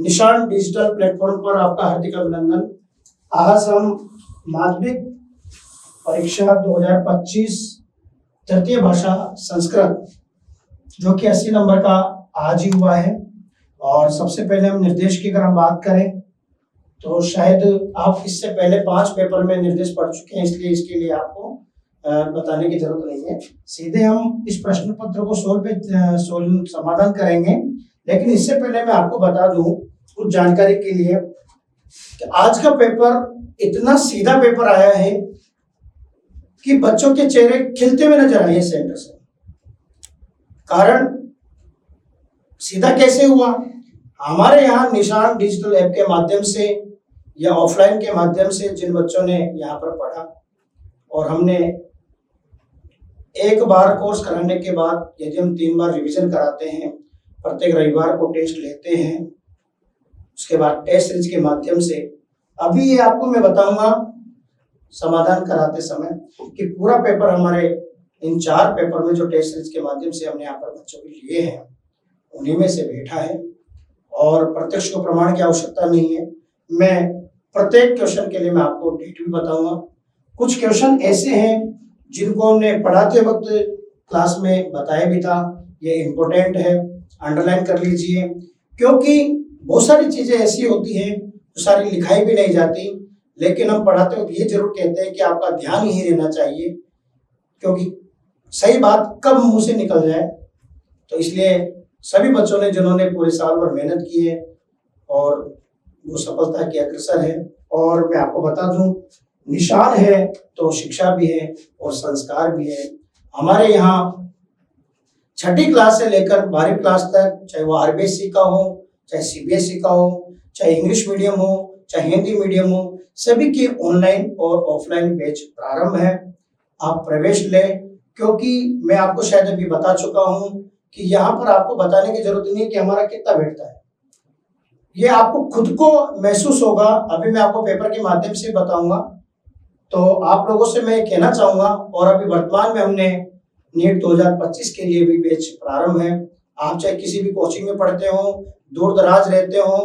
निशान digital platform पर आपका हार्दिक अभिनंदन। आज हम माध्यमिक परीक्षा 2025 तृतीय भाषा संस्कृत जो कि 80 नंबर का आज ही हुआ है। और सबसे पहले हम निर्देश की अगर हम बात करें तो शायद आप इससे पहले 5 पेपर में निर्देश पढ़ चुके हैं, इसलिए इसके लिए आपको बताने की जरूरत नहीं है। सीधे हम इस प्रश्न पत्र को सोल्व समाधान करेंगे। लेकिन इससे पहले मैं आपको बता दूं कुछ जानकारी के लिए कि आज का पेपर इतना सीधा पेपर आया है कि बच्चों के चेहरे खिलते हुए नजर आए सेंटर से। कारण सीधा कैसे हुआ? हमारे यहाँ निशान डिजिटल ऐप के माध्यम से या ऑफलाइन के माध्यम से जिन बच्चों ने यहाँ पर पढ़ा और हमने एक बार कोर्स कराने के बाद यदि हम 3 बार रिवीजन कराते हैं, प्रत्येक रविवार को टेस्ट लेते हैं, उसके बाद टेस्ट सीरीज के माध्यम से अभी ये आपको मैं बताऊंगा समाधान कराते समय कि पूरा पेपर हमारे इन 4 पेपर में जो टेस्ट सीरीज के माध्यम से हमने यहाँ पर बच्चों के लिए हैं उन्हीं में से बैठा है। और प्रत्यक्ष को प्रमाण की आवश्यकता नहीं है। मैं प्रत्येक क्वेश्चन के लिए मैं आपको डेट भी बताऊंगा। कुछ क्वेश्चन ऐसे हैं जिनको हमने पढ़ाते वक्त क्लास में बताया भी था, ये इम्पोर्टेंट है, अंडरलाइन कर लीजिए, क्योंकि बहुत सारी चीजें ऐसी होती हैं जो सारी लिखाई भी नहीं जाती, लेकिन हम पढ़ाते वक्त ये जरूर कहते हैं कि आपका ध्यान यही रहना चाहिए, क्योंकि सही बात कब मुंह से निकल जाए। तो इसलिए सभी बच्चों ने जिन्होंने पूरे साल भर मेहनत की है और वो सफलता के अग्रसर है। और मैं आपको बता दूं, निशान है तो शिक्षा भी है और संस्कार भी है। हमारे यहाँ 6ठी क्लास से लेकर 12वीं क्लास तक, चाहे वो आरबीएसई का हो, चाहे सीबीएसई का हो, चाहे इंग्लिश मीडियम हो, चाहे हिंदी मीडियम हो, सभी के ऑनलाइन और ऑफलाइन बैच प्रारंभ है। आप प्रवेश लें, क्योंकि मैं आपको शायद अभी बता चुका हूं कि यहाँ पर आपको बताने की जरूरत नहीं है कि हमारा कितना बैठता है, ये आपको खुद को महसूस होगा। अभी मैं आपको पेपर के माध्यम से बताऊंगा। तो आप लोगों से मैं कहना चाहूंगा, और अभी वर्तमान में हमने नीट 2025 के लिए भी बैच प्रारंभ है। आप चाहे किसी भी कोचिंग में पढ़ते हो, दूर दराज रहते हो,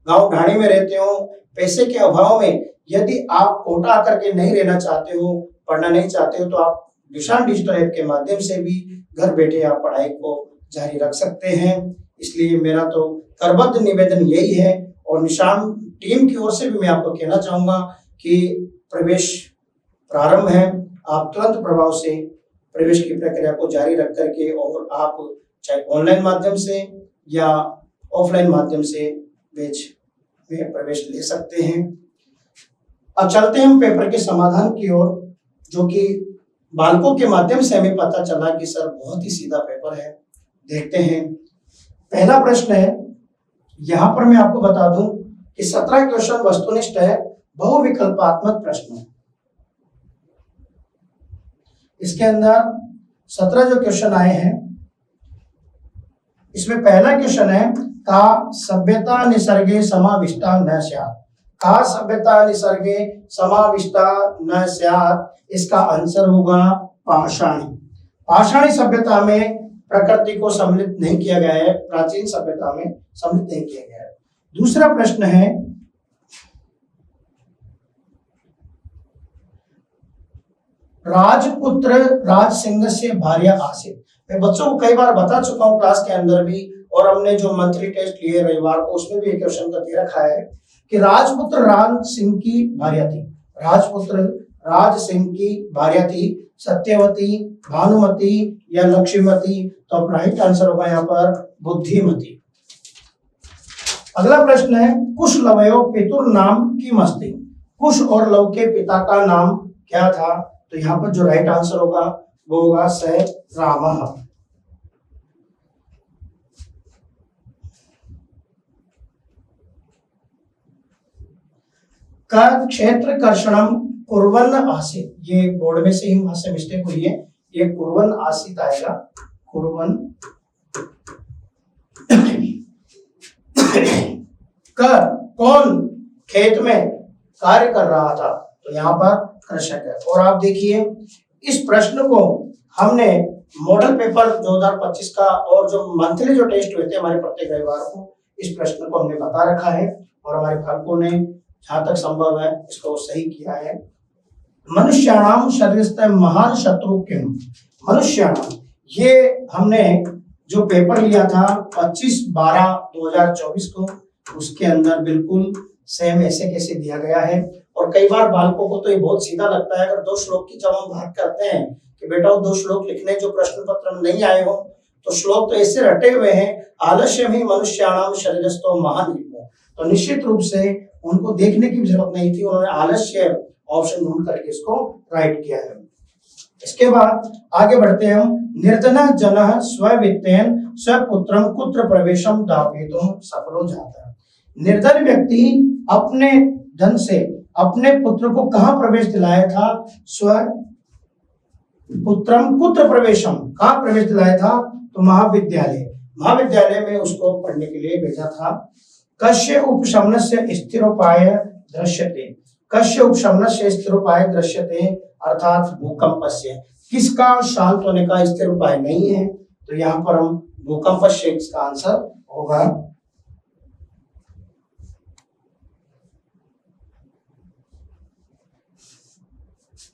गांव ढाणी में रहते हो, पैसे के अभाव में यदि आप कोटा आकर के नहीं रहना चाहते हो, पढ़ना नहीं चाहते हो, तो आप निशान डिजिटल ऐप के माध्यम से भी घर बैठे आप पढ़ाई को जारी रख सकते हैं। इसलिए मेरा तो करबद्ध निवेदन यही है। और निशान टीम की ओर से भी मैं आपको कहना चाहूंगा कि प्रवेश प्रारंभ है। आप तुरंत प्रभाव से प्रवेश की प्रक्रिया को जारी रख करके और आप चाहे ऑनलाइन माध्यम से या ऑफलाइन माध्यम से बैच में प्रवेश ले सकते हैं। अब चलते हैं हम पेपर के समाधान की ओर, जो कि बालकों के माध्यम से हमें पता चला कि सर बहुत ही सीधा पेपर है। देखते हैं। पहला प्रश्न है, यहां पर मैं आपको बता दूं कि 17 क्वेश्चन वस्तुनिष्ठ है, बहुविकल्पात्मक प्रश्न है। इसके अंदर 17 जो क्वेश्चन आए हैं, इसमें पहला क्वेश्चन है, का सभ्यता निसर्गे समाविष्टा न स्यात्। का सभ्यता निसर्गे समाविष्टा न स्यात्, इसका आंसर होगा पाषाणी। पाषाणी सभ्यता में प्रकृति को सम्मिलित नहीं किया गया है, प्राचीन सभ्यता में सम्मिलित नहीं किया गया है। दूसरा प्रश्न है, राजपुत्र राजसिंह से भार्या आसीत। मैं बच्चों को कई बार बता चुका हूं क्लास के अंदर भी, और हमने जो मंथली टेस्ट लिए रविवार को उसमें भी एक क्वेश्चन का दे रखा है कि राजपुत्र राज सिंह की भार्या थी। राजपुत्र राज सिंह की भार्या थी सत्यवती, भानुमती या लक्ष्मीमती। तो अपना राइट आंसर होगा यहाँ पर बुद्धिमती। अगला प्रश्न है, कुश लवयो पितुर नाम किमस्ति। कुश और लव के पिता का नाम क्या था? तो यहाँ पर जो राइट आंसर होगा वो होगा स रामः। का क्षेत्र कर्षणम कुर्वन् आसीत्। ये बोर्ड में से ही वहां से मिस्टेक हुई है, ये कुर्वन् आसीत् आएगा, कुर्वन्। कर कौन खेत में कार्य कर रहा था? तो यहाँ पर कृषक है। और आप देखिए इस प्रश्न को हमने मॉडल पेपर 2025 का और जो मंथली जो टेस्ट हुए थे हमारे प्रत्येक रविवार को, इस प्रश्न को हमने बता रखा है और हमारे बालकों ने जहां तक संभव है इसको सही किया है। मनुष्याणाम शरीरस्थ महान शत्रु किम। मनुष्याणाम, ये हमने जो पेपर लिया था 25/12/2024 को, उसके अंदर बिल्कुल सेम ऐसे कैसे दिया गया है। और कई बार बालकों को तो ये बहुत सीधा लगता है, अगर 2 श्लोक की जब हम बात करते हैं कि बेटा वो 2 श्लोक लिखने जो प्रश्न पत्र में नहीं आए हो, तो श्लोक तो ऐसे रटे हुए हैं, आलस्यम ही मनुष्याणाम शरीरस्थो महान हिमो। तो निश्चित रूप से उनको देखने की जरूरत नहीं थी, उन्होंने आलस्य ऑप्शन ढूंढ करके इसको राइट किया है। इसके बाद आगे बढ़ते हैं हम। निर्धन जनः स्ववित्तेन स्वपुत्रम कुत्र प्रवेशम दापयितुम सफलो जातः। निर्धन व्यक्ति अपने धन से अपने पुत्र को कहां प्रवेश दिलाया था? स्वपुत्रम कुत्र प्रवेशम, कहां प्रवेश दिलाया था? तो महाविद्यालय, महाविद्यालय में उसको पढ़ने के लिए भेजा था। कस्य उपशमनस्य स्थिरोपाय दृश्यते। कस्य उपशमनस्य स्थिरोपाय दृश्यते अर्थात भूकंपस्य, किसका शांत होने का स्थिर उपाय नहीं है? तो यहाँ पर हम भूकंपस्य इसका आंसर होगा।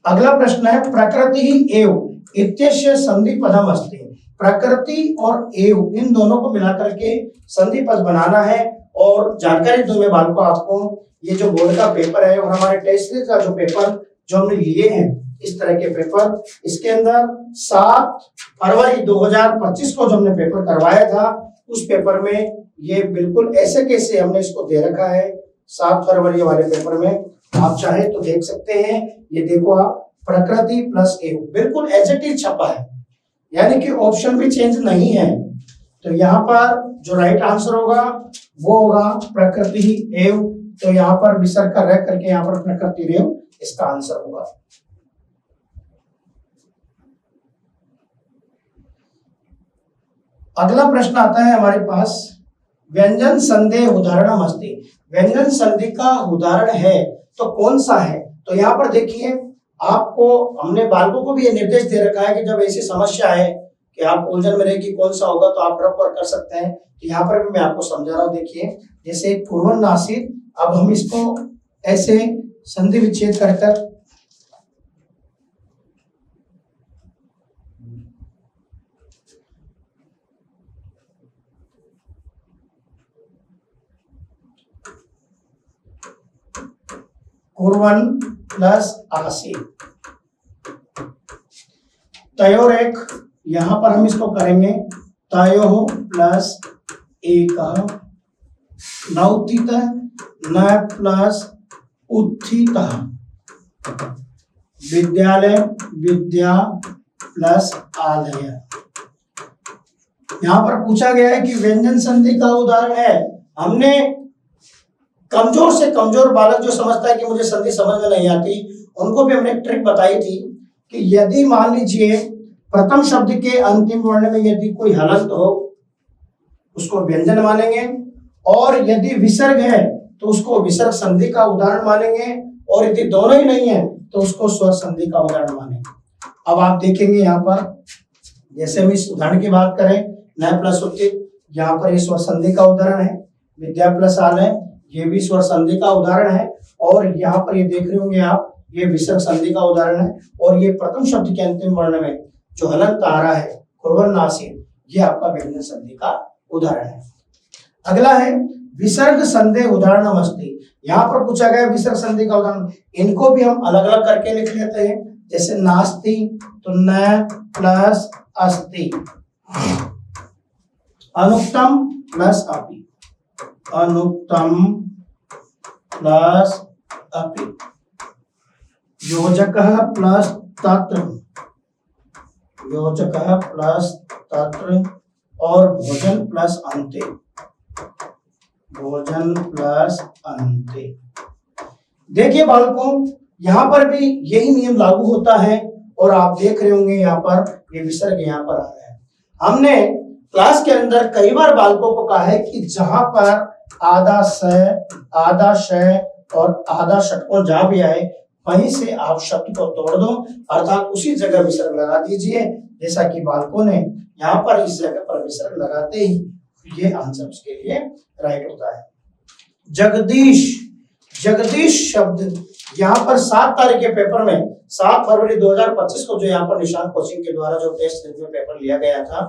अगला प्रश्न है प्रकृति एव इत्यस्य संधि पदम अस्ति। प्रकृति और एव इन दोनों को मिलाकर के संधि पद बनाना है। और जानकारी दूं मैं बालकों आपको, ये जो बोर्ड का पेपर है और हमारे टेस्ट सीरीज का जो पेपर जो हमने लिए हैं, इस तरह के पेपर, इसके अंदर 7 फरवरी 2025 को जो हमने पेपर करवाया था, उस पेपर में ये बिल्कुल ऐसे कैसे हमने इसको दे रखा है। 7 फरवरी वाले पेपर में आप चाहे तो देख सकते हैं। ये देखो आप, प्रकृति प्लस एव बिल्कुल एज इट इज छपा है, यानी कि ऑप्शन भी चेंज नहीं है। तो यहाँ पर जो राइट आंसर होगा वो होगा प्रकृति एव। तो यहाँ पर विसर्ग का रह करके यहाँ पर प्रकृति एव इसका आंसर होगा। अगला प्रश्न आता है हमारे पास, व्यंजन संधि उदाहरण अस्ति। व्यंजन संधि का उदाहरण है तो कौन सा है? तो यहाँ पर देखिए, आपको हमने बालकों को भी ये निर्देश दे रखा है कि जब ऐसी समस्या है कि आप उलझन में रहे कि कौन सा होगा, तो आप ड्रॉप कर सकते हैं। तो यहाँ पर भी मैं आपको समझा रहा हूँ। देखिए, जैसे पूर्वनासित, अब हम इसको ऐसे संधि विच्छेद कर कुर्वन् प्लस आसीत, तयोर एक, यहां पर हम इसको करेंगे तयोः प्लस एक, नौतित न प्लस उत्थित, विद्यालय विद्या प्लस आलय। यहां पर पूछा गया है कि व्यंजन संधि का उदाहरण है। हमने कमजोर से कमजोर बालक जो समझता है कि मुझे संधि समझ में नहीं आती, उनको भी हमने एक ट्रिक बताई थी कि यदि मान लीजिए प्रथम शब्द के अंतिम वर्ण में यदि कोई हलंत हो उसको व्यंजन मानेंगे, और यदि विसर्ग है तो उसको विसर्ग संधि का उदाहरण मानेंगे, और यदि दोनों ही नहीं है तो उसको स्वर संधि का उदाहरण मानेंगे। अब आप देखेंगे यहाँ पर, जैसे हम इस उदाहरण की बात करें, न प्लस उत्थित, यहाँ पर ये स्वर संधि का उदाहरण है। विद्या प्लस आलय, ये भी स्वर संधि का उदाहरण है। और यहाँ पर ये देख रहे होंगे आप, ये विसर्ग संधि का उदाहरण है। और ये प्रथम शब्द के अंतिम वर्ण में जो हलंत आ रहा है कुर्वन्नासीन, ये आपका व्यंजन संधि का उदाहरण है। अगला है विसर्ग संधि उदाहरण अस्ति। यहाँ पर पूछा गया विसर्ग संधि का उदाहरण, इनको भी हम अलग अलग करके लिख लेते हैं। जैसे नास्ति तो न प्लस अस्ति, अनुक्तम प्लस अपि, अनुक्तम प्लस अपि, योजकः प्लस तत्र, योजकः प्लस तत्र, और भोजन प्लस अन्ते, भोजन प्लस अन्ते। देखिए बालकों, यहाँ पर भी यही नियम लागू होता है। और आप देख रहे होंगे यहाँ पर ये विसर्ग यहाँ पर आ रहा है। हमने क्लास के अंदर कई बार बालकों को कहा है कि जहां पर आधा श और आधा षटकोण जहां भी आए, वहीं से आप शब्द को तोड़ दो, अर्थात उसी जगह विसर्ग लगा दीजिए। जैसा कि बालकों ने यहाँ पर इस जगह पर विसर्ग लगाते ही ये आंसर उसके लिए राइट होता है। जगदीश, जगदीश शब्द यहाँ पर 7 तारीख के पेपर में 7 फरवरी 2025 को जो यहाँ पर निशान कोचिंग के द्वारा जो टेस्ट में पेपर लिया गया था,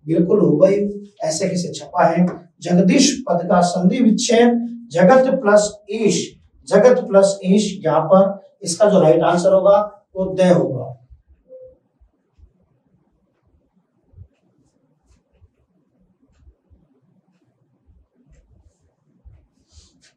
बिल्कुल हुबहू ऐसे कैसे छपा है। जगदीश पद का संधि विच्छेद जगत प्लस ईश, जगत प्लस ईश, यहाँ पर इसका जो राइट आंसर होगा वो द होगा।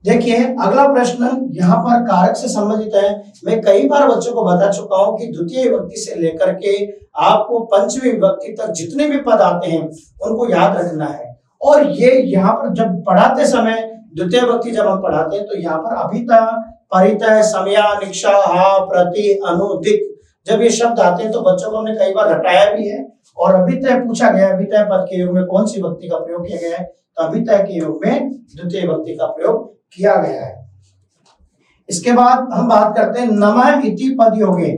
देखिए अगला प्रश्न यहाँ पर कारक से संबंधित है। मैं कई बार बच्चों को बता चुका हूं कि द्वितीय विभक्ति से लेकर के आपको पंचमी विभक्ति तक जितने भी पद आते हैं उनको याद रखना है। और ये यहाँ पर जब पढ़ाते समय द्वितीय विभक्ति जब हम पढ़ाते हैं तो यहाँ पर अभिता, परितः, समया, निक्षा, हा, प्रति, अनु, दिक् जब ये शब्द आते हैं तो बच्चों को हमने कई बार रटाया भी है। और अभितः पूछा गया, अभितः पद के योग में कौन सी विभक्ति का प्रयोग किया गया है, तो अभितः के योग में द्वितीय विभक्ति का प्रयोग किया गया है। इसके बाद हम बात करते हैं नमः इति पद योगे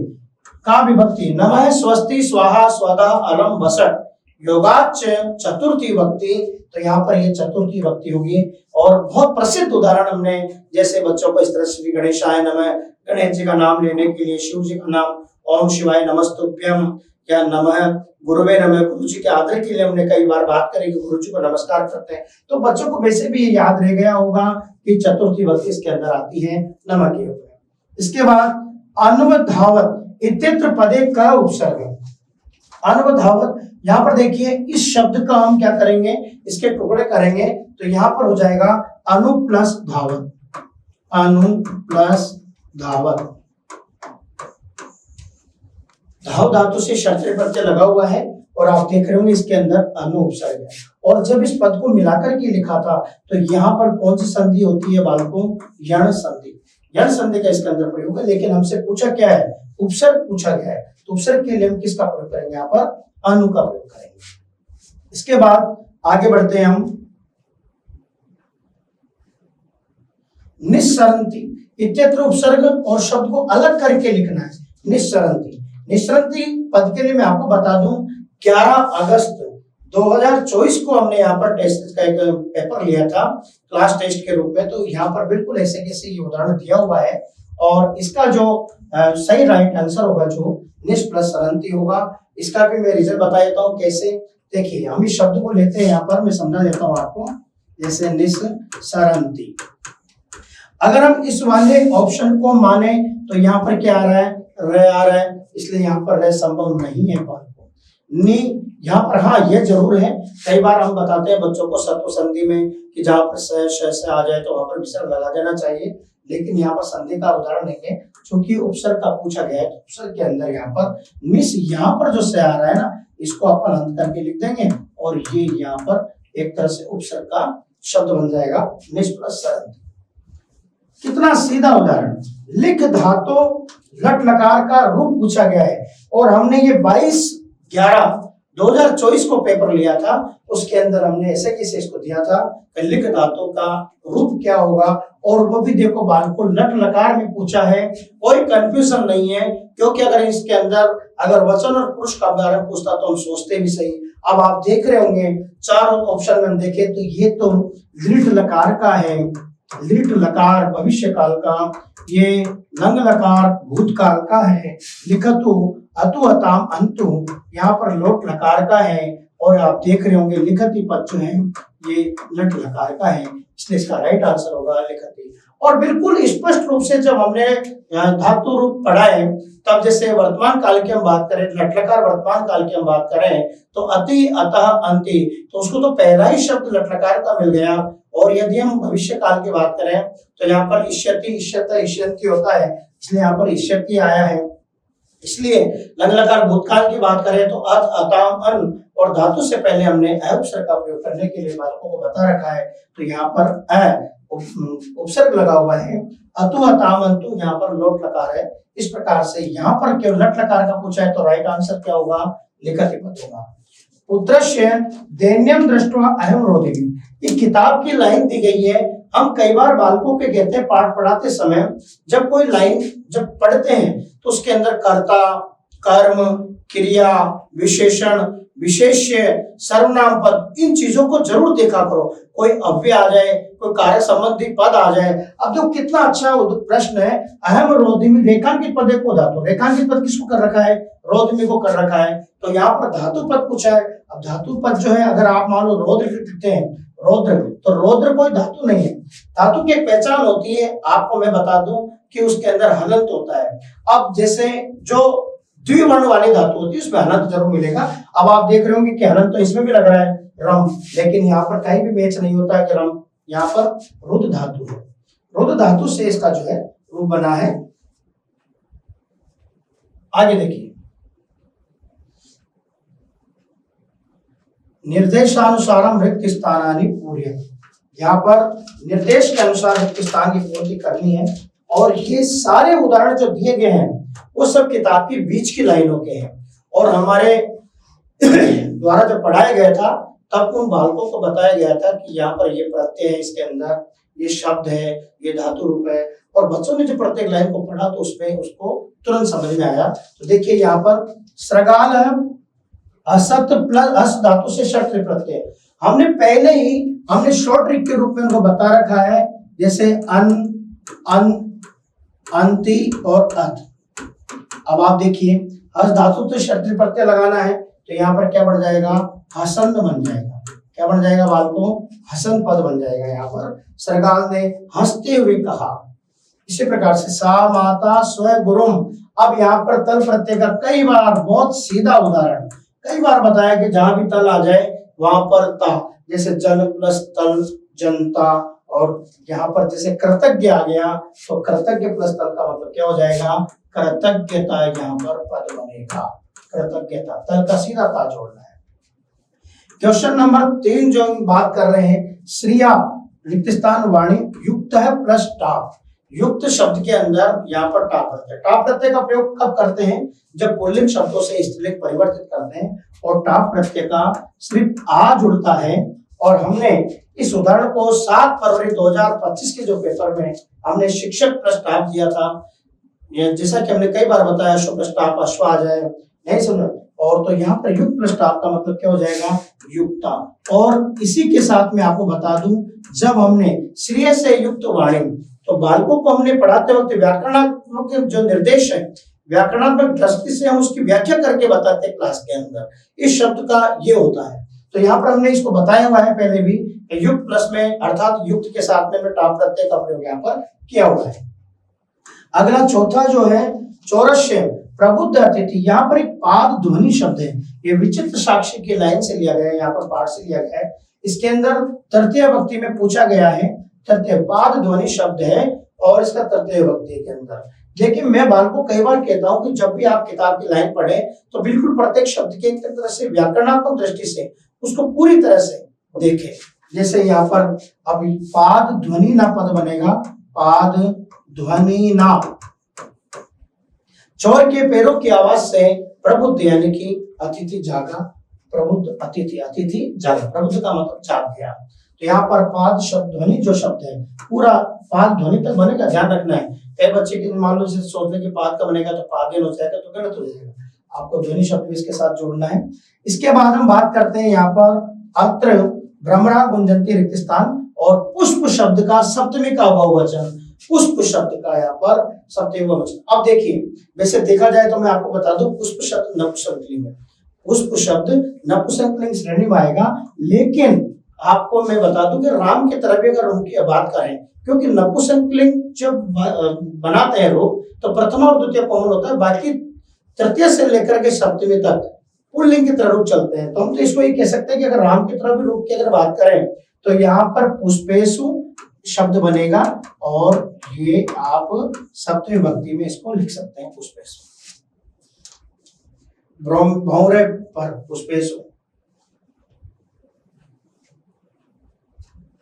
का विभक्ति। नमः स्वस्ति, स्वाहा, स्वधा, अलम, वसट, योगाच चतुर्थी विभक्ति, तो यहाँ पर ये चतुर्थी विभक्ति होगी। और बहुत प्रसिद्ध उदाहरण हमने जैसे बच्चों को इस तरह श्री गणेशाय नमः, गणेश जी का नाम लेने के लिए शिव जी का नाम ओम शिवाय नमस्तुभ्यम या नमः गुरुवे नमः, गुरु जी के आदर के लिए हमने कई बार बात करी कि गुरु जी को नमस्कार करते हैं। तो बच्चों को वैसे भी याद रह गया होगा कि चतुर्थी विभक्ति इसके अंदर आती है नमः के ऊपर। इसके बाद अन्वधावत इत्यत्र पदे का उपसर्ग। अन्वधावत, यहाँ पर देखिए इस शब्द का हम क्या करेंगे, इसके टुकड़े करेंगे तो यहाँ पर हो जाएगा अनु प्लस धावत, अनु प्लस धावत। धाव धातु से शर्तरी प्रत्यय लगा हुआ है और आप देख रहे होंगे इसके अंदर अनु उपसर्ग है। और जब इस पद को मिलाकर के लिखा था तो यहाँ पर कौन सी संधि होती है बालकों, यण संधि, यण संधि का इसके अंदर प्रयोग है। लेकिन हमसे पूछा क्या है, उपसर्ग पूछा गया है, तो उपसर्ग के लिए हम किसका प्रयोग करेंगे, यहाँ पर अनु का प्रयोग करेंगे। इसके बाद आगे बढ़ते हैं हम, निस्सरन्ति इत्यत्र उपसर्ग और शब्द को अलग करके लिखना है। निस्सरन्ति, निस्सरन्ति पद के लिए मैं आपको बता दूं 11 अगस्त 2024 को हमने यहाँ पर टेस्ट का एक पेपर लिया था क्लास टेस्ट के रूप में। तो यहाँ पर बिल्कुल ऐसे कैसे ये उदाहरण दिया हुआ है और इसका जो सही राइट आंसर होगा जो निस प्लस सरंती होगा। इसका भी मैं रिजल्ट बता देता हूँ कैसे। देखिए हम इस शब्द को लेते हैं, यहाँ पर मैं समझा देता हूँ आपको, जैसे निस सरंती। अगर हम इस वाले ऑप्शन को माने तो यहाँ पर क्या आ रहा है, र आ रहा है, इसलिए यहाँ पर रह संभव नहीं है। नी यहाँ पर हाँ ये जरूर है, कई बार हम बताते हैं बच्चों को सत्व संधि में कि जहाँ पर से आ जाए तो वहां पर विसर्ग लगा देना चाहिए, लेकिन यहाँ पर संधि का उदाहरण नहीं है क्योंकि उपसर्ग का पूछा गया है। तो उपसर्ग के अंदर यहाँ पर निस, यहाँ पर जो से आ रहा है ना, इसको अपन अंत करके लिख देंगे और ये यहाँ पर एक तरह से उपसर्ग का शब्द बन जाएगा निस प्लस सरंती। कितना सीधा उदाहरण। लिख धातु लट लकार का रूप पूछा गया है और हमने ये 22/11/2024 को पेपर लिया था, उसके अंदर हमने ऐसे कैसे इसको दिया था कि लिख धातु का रूप क्या होगा। और वो भी देखो बालको लट लकार में पूछा है, कोई कंफ्यूजन नहीं है क्योंकि अगर इसके अंदर अगर वचन और पुरुष का उदाहरण पूछता तो हम सोचते भी सही। अब आप देख रहे होंगे चारों ऑप्शन में हम देखें तो ये तो लिट लकार का है, लिट लकार भविष्य काल का, ये लंग लकार भूतकाल का है, लिखतु अतु अताम अंतु यहाँ पर लोट लकार का है और आप देख रहे होंगे लिखती पद जो है ये लट लकार का है, इसलिए इसका राइट आंसर होगा लिखती। और बिल्कुल स्पष्ट रूप से जब हमने धातु रूप पढ़ा है तब जैसे वर्तमान काल की हम बात करें, लट लकार वर्तमान काल की हम बात करें तो अति अतः अंति, तो उसको तो पहला ही शब्द लट लकार का मिल गया। और यदि हम भविष्य काल की बात करें तो यहाँ पर इष्यति इष्यत इष्यन्ति होता है, इसलिए यहाँ पर इष्यति आया है। इसलिए लंग लकार भूतकाल की बात करें तो अत अताम अन और धातु से पहले हमने अ उपसर्ग का प्रयोग करने के लिए बालकों को बता रखा है, तो यहाँ पर अ उपसर्ग लगा हुआ है, अतु अताम अंतु यहाँ पर लोट लकार है। इस प्रकार से यहाँ पर केवल लट लकार का पूछा है तो राइट आंसर क्या होगा, लिखति पद होगा। पुत्रस्य दैन्यम दृष्ट्वा अहम रोदिमि, ये किताब की लाइन दी गई है। हम कई बार बालकों के कहते हैं पाठ पढ़ाते समय जब कोई लाइन जब पढ़ते हैं तो उसके अंदर कर्ता, कर्म, क्रिया, विशेषण विशेष्य, सर्वनाम पद, इन चीजों को जरूर देखा करो। कोई अव्यय आ जाए, कोई कार्य संबंधी पद आ जाए। अब देखो कितना अच्छा प्रश्न है। अहम रोधिमी, रेखांकित पद को धातु, रेखांकित पद किसको कर रखा है? रोधिमी को कर रखा है। तो यहाँ पर धातु पद पूछा है। अब धातु पद जो है, अगर आप मान लो रौद्र लिखते हैं, रौद्र, तो रौद्र कोई धातु नहीं है। धातु की एक पहचान होती है, आपको मैं बता दूं कि उसके अंदर हलंत होता है। अब जैसे जो द्विवर्ण वाली धातु होती है उसमें हलंत जरूर मिलेगा। अब आप देख रहे होंगे कि हलंत तो इसमें भी लग रहा है, रम, लेकिन यहाँ पर कहीं भी मैच नहीं होता है कि रम, यहाँ पर रुद्र धातु है। रुद्र धातु से इसका जो है रूप बना है। आगे देखिए, निर्देशानुसारम रिक्त स्थानानि पूर्य, यहाँ पर निर्देश के अनुसार रिक्त स्थान की पूर्ति करनी है। और ये सारे उदाहरण जो दिए गए हैं वो सब किताब के बीच की लाइनों के हैं। और हमारे द्वारा जब पढ़ाया गया था तब उन बालकों को बताया गया था कि यहाँ पर ये प्रत्यय है, इसके अंदर ये शब्द है, ये धातु रूप है। और बच्चों ने जो प्रत्येक लाइन को पढ़ा तो उसमें उसको तुरंत समझ में आया। तो देखिए यहाँ पर सृगाल है, असत प्लस अस धातु से षट प्रत्यय। हमने पहले ही हमने शॉर्ट ट्रिक के रूप में उनको बता रखा है, जैसे अन, अन, अंति और अत। अब आप देखिए, हस धातु तो षट प्रत्यय लगाना है, तो यहाँ पर क्या बढ़ जाएगा? हसंत बन जाएगा। क्या बन जाएगा बालकों? हसंत पद बन जाएगा। यहाँ पर सरकार ने हंसते हुए कहा। इसी प्रकार से सा माता स्व गुरुम। अब यहाँ पर तल प्रत्यय का कई बार बहुत सीधा उदाहरण कई बार बताया कि जहां भी तल आ जाए वहां पर ता, जैसे जन प्लस तल जनता। और यहाँ पर जैसे कृतज्ञ आ गया तो कृतज्ञ प्लस तल का मतलब क्या हो जाएगा? कृतज्ञता। यहाँ पर पद बनेगा कृतज्ञता, तल का सीधा ता जोड़ना है। क्वेश्चन नंबर 3 जो हम बात कर रहे हैं, श्रिया रिक्त स्थान वाणी युक्त है प्लस टाप। युक्त शब्द के अंदर यहाँ पर टाप प्रत्यय, टाप प्रत्यय का प्रयोग कब करते हैं? जब पुल्लिंग शब्दों से स्त्रीलिंग परिवर्तित करते हैं। और टाप प्रत्यय का सिर्फ आ जुड़ता है। और हमने इस उदाहरण को 7 फरवरी 2025 के जो पेपर में हमने शिक्षक प्लस टाप दिया था, जैसा कि हमने कई बार बताया, अश्व प्लस टाप अश्व आ जाए, नहीं सुनो। और तो यहाँ पर युक्त प्लस टाप का मतलब क्या हो जाएगा? युक्ता। और इसी के साथ में आपको बता दूं, जब हमने श्रेय से युक्त वाणी, तो बालकों को हमने पढ़ाते वक्त व्याकरणात्मक जो निर्देश है, व्याकरणात्मक दृष्टि से हम उसकी व्याख्या करके बताते हैं क्लास के अंदर। इस शब्द का ये होता है। तो यहाँ पर हमने इसको बताया हुआ है पहले भी, युक्त प्लस में अर्थात युक्त के साथ में टाप प्रत्यय का प्रयोग यहाँ पर किया हुआ है। अगला चौथा जो है, चौरस्य प्रबुद्ध अतिथि। यहाँ पर एक पाद ध्वनि शब्द है, ये विचित्र साक्ष्य की लाइन से लिया गया है, यहाँ पर पाठ से लिया गया है। इसके अंदर तृतीय विभक्ति में पूछा गया है, तृतीय पाद ध्वनि शब्द है और इसका तृतीय विभक्ति के अंदर। लेकिन मैं बालकों कई बार कहता हूं कि जब भी आप किताब की लाइन पढ़े तो बिल्कुल प्रत्येक शब्द के एक तरह से व्याकरणात्मक दृष्टि से उसको पूरी तरह से देखें। जैसे यहाँ पर अभी पाद ध्वनि ना पद बनेगा, पाद ध्वनि ना। चोर के पैरों की आवाज से प्रबुद्ध यानी कि अतिथि जागा, प्रबुद्ध अतिथि, अतिथि जागा, प्रबुद्ध का मतलब जाग गया। तो यहाँ पर पाद शब्द ध्वनि जो शब्द है पूरा पाद ध्वनि तक बनेगा, ध्यान रखना है। कई बच्चे की मान लो सोचने के पाद का बनेगा तो पादेन हो जाएगा, तो गलत हो जाएगा। आपको ध्वनि शब्द भी इसके साथ जोड़ना है। इसके बाद हम बात करते हैं यहाँ पर अत्र भ्रमरा गुंजंती रिक्त स्थान और पुष्प शब्द का सप्तमी का बहुवचन, पुष्प शब्द का यहाँ पर सप्तमी बहुवचन। अब देखिए, वैसे देखा जाए तो मैं आपको बता दूं, पुष्प शब्द नपुंसकलिंग है, पुष्प शब्द नपुंसकलिंग श्रेणी में आएगा। लेकिन आपको मैं बता दूं कि राम के तरफ अगर उनकी बात करें, क्योंकि नपुंसकलिंग जब बनाते हैं रूप तो प्रथमा और द्वितीय कॉमन होता है, बाकी तृतीय से लेकर के सप्तमी तक पुल्लिंग की तरह रूप चलते हैं। तो हम तो इसको ये कह सकते हैं कि अगर राम की तरह भी रूप की अगर बात करें तो यहाँ पर पुष्पेशु शब्द बनेगा और ये आप सप्तमी विभक्ति में इसको लिख सकते हैं, पुष्पेशु, भौरे पर पुष्पेशु।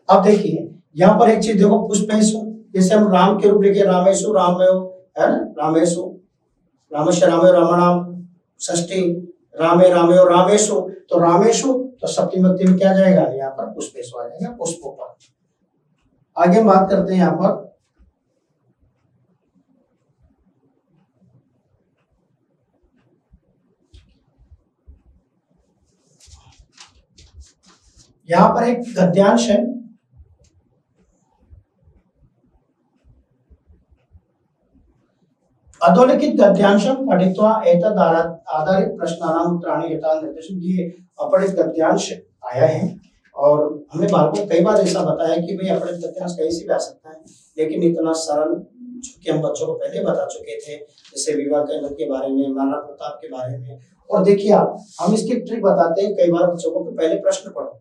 अब देखिए यहाँ पर एक चीज देखो, पुष्पेशु, जैसे हम राम के रूप लिखे रामेशु रामयो, है ना, रामेशु, रामस्य रामयो रामाणाम, षष्ठी रामे रामयो रामेशु, तो रामेशु तो सप्तमी विभक्ति में क्या जाएगा? यहाँ पर पुष्पेशु आ जाएगा, पुष्पों पर। आगे हम बात करते हैं यहाँ पर यहां पर एक गद्यांश है, अधोलिखित गद्यांशम पठित्वा एतद् आधारित प्रश्नानां उत्तराणि यथा निर्देशम। ये अपठित गद्यांश आया है और हमने बालकों कई बार ऐसा बताया कि भाई अपठित गद्यांश कहीं से भी आ सकता है, लेकिन इतना सरल चूंकि हम बच्चों को पहले बता चुके थे, जैसे विवाह के बारे में, महाराणा प्रताप के बारे में। और देखिए आप, हम इसकी ट्रिक बताते हैं कई बार बच्चों को, पहले प्रश्न पढ़ो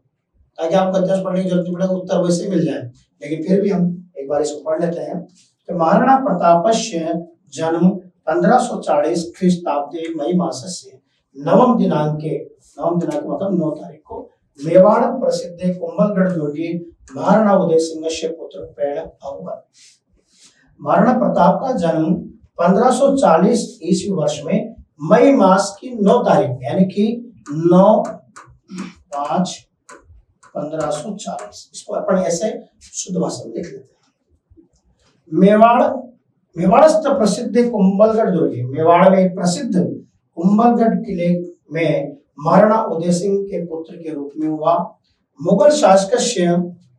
ताकि आपको गद्यांश पढ़ने की जरूरत नहीं पड़ेगा, उत्तर वैसे मिल जाए। लेकिन फिर भी हम एक बार इसको पढ़ लेते हैं। तो महाराणा प्रतापस्य जन्म 1540 ख्रीस्ताब्दे मई मासस्य नवम दिनांके, नवम दिनांक मतलब 9 तारीख को, मेवाड़ प्रसिद्ध कुंभलगढ़ योगी महाराणा उदय सिंहस्य पुत्र रूपेण अभवत्। महाराणा प्रताप का जन्म 1540 ईस्वी वर्ष में मई मास की 9 तारीख यानी कि 9/5/1540, इसको अपन ऐसे शुद्ध भाषा में लिख लेते हैं। मेवाड़स्थ प्रसिद्ध कुंभलगढ़ दुर्ग, मेवाड़ में प्रसिद्ध कुंभलगढ़ किले में महाराणा उदय सिंह के पुत्र के रूप में हुआ। मुगल शासकस्य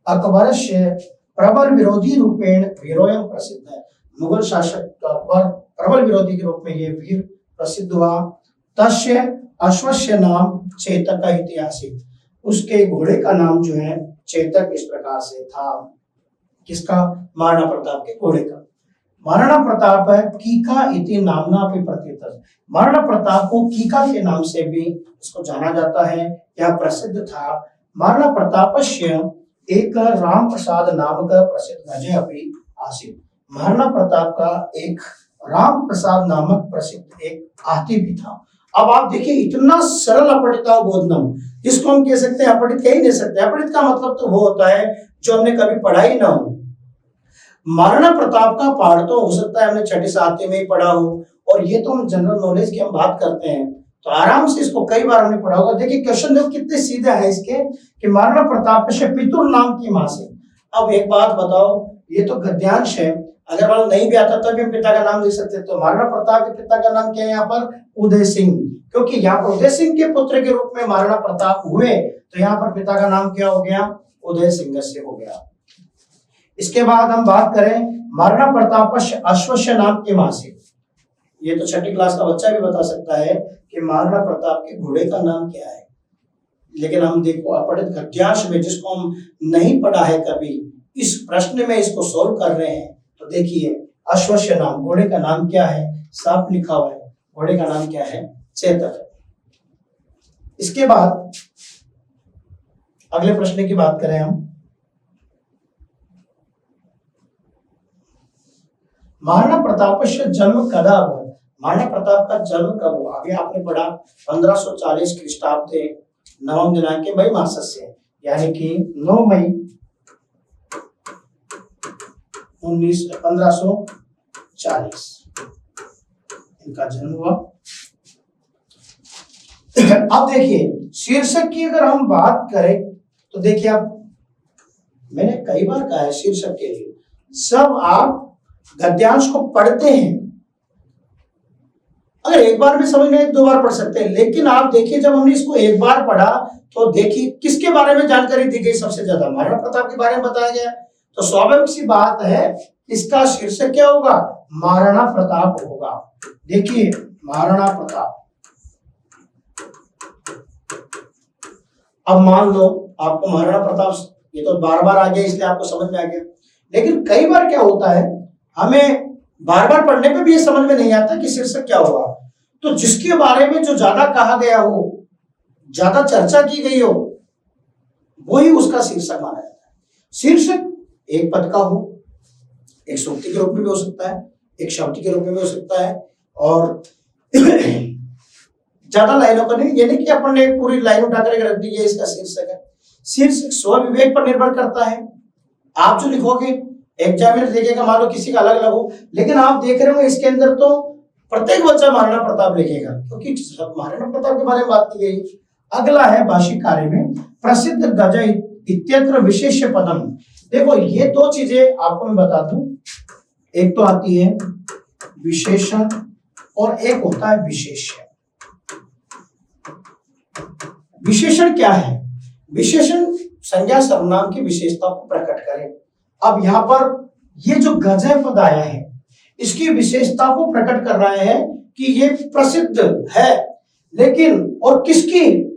अकबरस्य प्रबल विरोधी रूपेण वीरोयम प्रसिद्ध है। मुगल शासक अकबर प्रबल विरोधी के रूप में ये वीर प्रसिद्ध हुआ। तस्य अश्वस्य नाम चेतक इतिहासिक, उसके घोड़े का नाम जो है चेतक इस प्रकार से था। किसका? महाराणा प्रताप के घोड़े का। महाराणा प्रताप है कीका इति नामना भी प्रतीत। महाराणा प्रताप को कीका के नाम से भी इसको जाना जाता है, यह प्रसिद्ध था। महाराणा प्रतापस्य एक राम प्रसाद नामक प्रसिद्ध गजय अभी आसीत। महाराणा प्रताप का एक राम प्रसाद नामक प्रसिद्ध एक हाथी भी था। अब आप देखिए, इतना सरल अपठिता बोधनम, जिसको हम कह सकते हैं अपठित कह ही नहीं सकते। अपठित का मतलब तो वो होता है जो हमने कभी पढ़ा ही ना हो। महाराणा प्रताप का पाठ तो हो सकता है हमने छठी सातवीं में ही पढ़ा हो, और ये तो हम जनरल नॉलेज की हम बात करते हैं तो आराम से इसको कई बार हमने पढ़ा होगा। देखिए क्वेश्चन देखो कितने सीधे हैं इसके, कि महाराणा प्रताप से पितुर नाम की मां से। अब एक बात बताओ, ये तो गद्यांश है, अगर वाला नहीं भी आता तब भी पिता का नाम लिख सकते। तो महाराणा प्रताप के पिता का नाम क्या है यहाँ पर? उदय सिंह, क्योंकि यहाँ पर उदय सिंह के पुत्र के रूप में महाराणा प्रताप हुए, तो यहाँ पर पिता का नाम क्या हो गया? उदय सिंह से हो गया। इसके बाद हम बात करें महाराणा प्रताप अश्वस्य नाम के मां से। ये तो छठी क्लास का बच्चा भी बता सकता है कि महाराणा प्रताप के घोड़े का नाम क्या है, लेकिन हम देखो अपठित गद्यांश में, जिसको हम नहीं पढ़ा है कभी, इस प्रश्न में इसको सोल्व कर रहे हैं। तो देखिए अश्वस्य नाम, घोड़े का नाम क्या है? साफ लिखा हुआ है, घोड़े का नाम क्या है? चेतक। इसके बाद अगले प्रश्न की बात करें हम, महाराणा प्रताप का जन्म कदा हुआ? महाराणा प्रताप का जन्म कब हुआ? अभी आपने पढ़ा 1540 ख्रीष्टाब्दे नवम दिनांक मई मासस्य, यानी कि 9 मई 1540 इनका जन्म हुआ। अब देखिए शीर्षक की अगर हम बात करें तो देखिए, आप मैंने कई बार कहा है शीर्षक के लिए सब आप गद्यांश को पढ़ते हैं, अगर एक बार भी समझ में 2 बार पढ़ सकते हैं, लेकिन आप देखिए जब हमने इसको एक बार पढ़ा तो देखिए किसके बारे में जानकारी दी गई? सबसे ज्यादा महाराणा प्रताप के बारे में बताया गया। तो स्वाभाविक सी बात है इसका शीर्षक क्या होगा? महाराणा प्रताप होगा। देखिए महाराणा प्रताप। अब मान लो आपको महाराणा प्रताप, ये तो बार बार आ गया इसलिए आपको समझ में आ गया, लेकिन कई बार क्या होता है हमें बार बार पढ़ने पे भी ये समझ में नहीं आता कि शीर्षक क्या होगा। तो जिसके बारे में जो ज्यादा कहा गया हो, ज्यादा चर्चा की गई हो, वही उसका शीर्षक माना जाता है। शीर्षक एक पद का हो, एक सूक्ति के रूप में भी हो सकता है, एक शब्द के रूप में भी हो सकता है, और ज्यादा लाइनों का नहीं, ये नहीं कि अपन ने पूरी लाइन उठा कर रख दी है इसका शीर्षक है। शीर्षक स्व विवेक पर निर्भर करता है। आप जो लिखोगे एग्जामिनर देखेगा, मान लो किसी का अलग अलग हो, लेकिन आप देख रहे हो इसके अंदर तो प्रत्येक बच्चा महाराणा प्रताप लिखेगा, क्योंकि महाराणा प्रताप के बारे में बात की गई। अगला है भाषिक कार्य में प्रसिद्ध गज इत्यत्र विशेष्य पदम। देखो ये 2 चीजें आपको मैं बता दूं, एक तो आती है विशेषण और एक होता है विशेष्य। विशेषण क्या है? विशेषण संज्ञा सर्वनाम की विशेषता को प्रकट करे। अब यहाँ पर ये जो गजय पद आया है इसकी विशेषता को प्रकट कर रहा है कि ये प्रसिद्ध है, लेकिन और किसकी,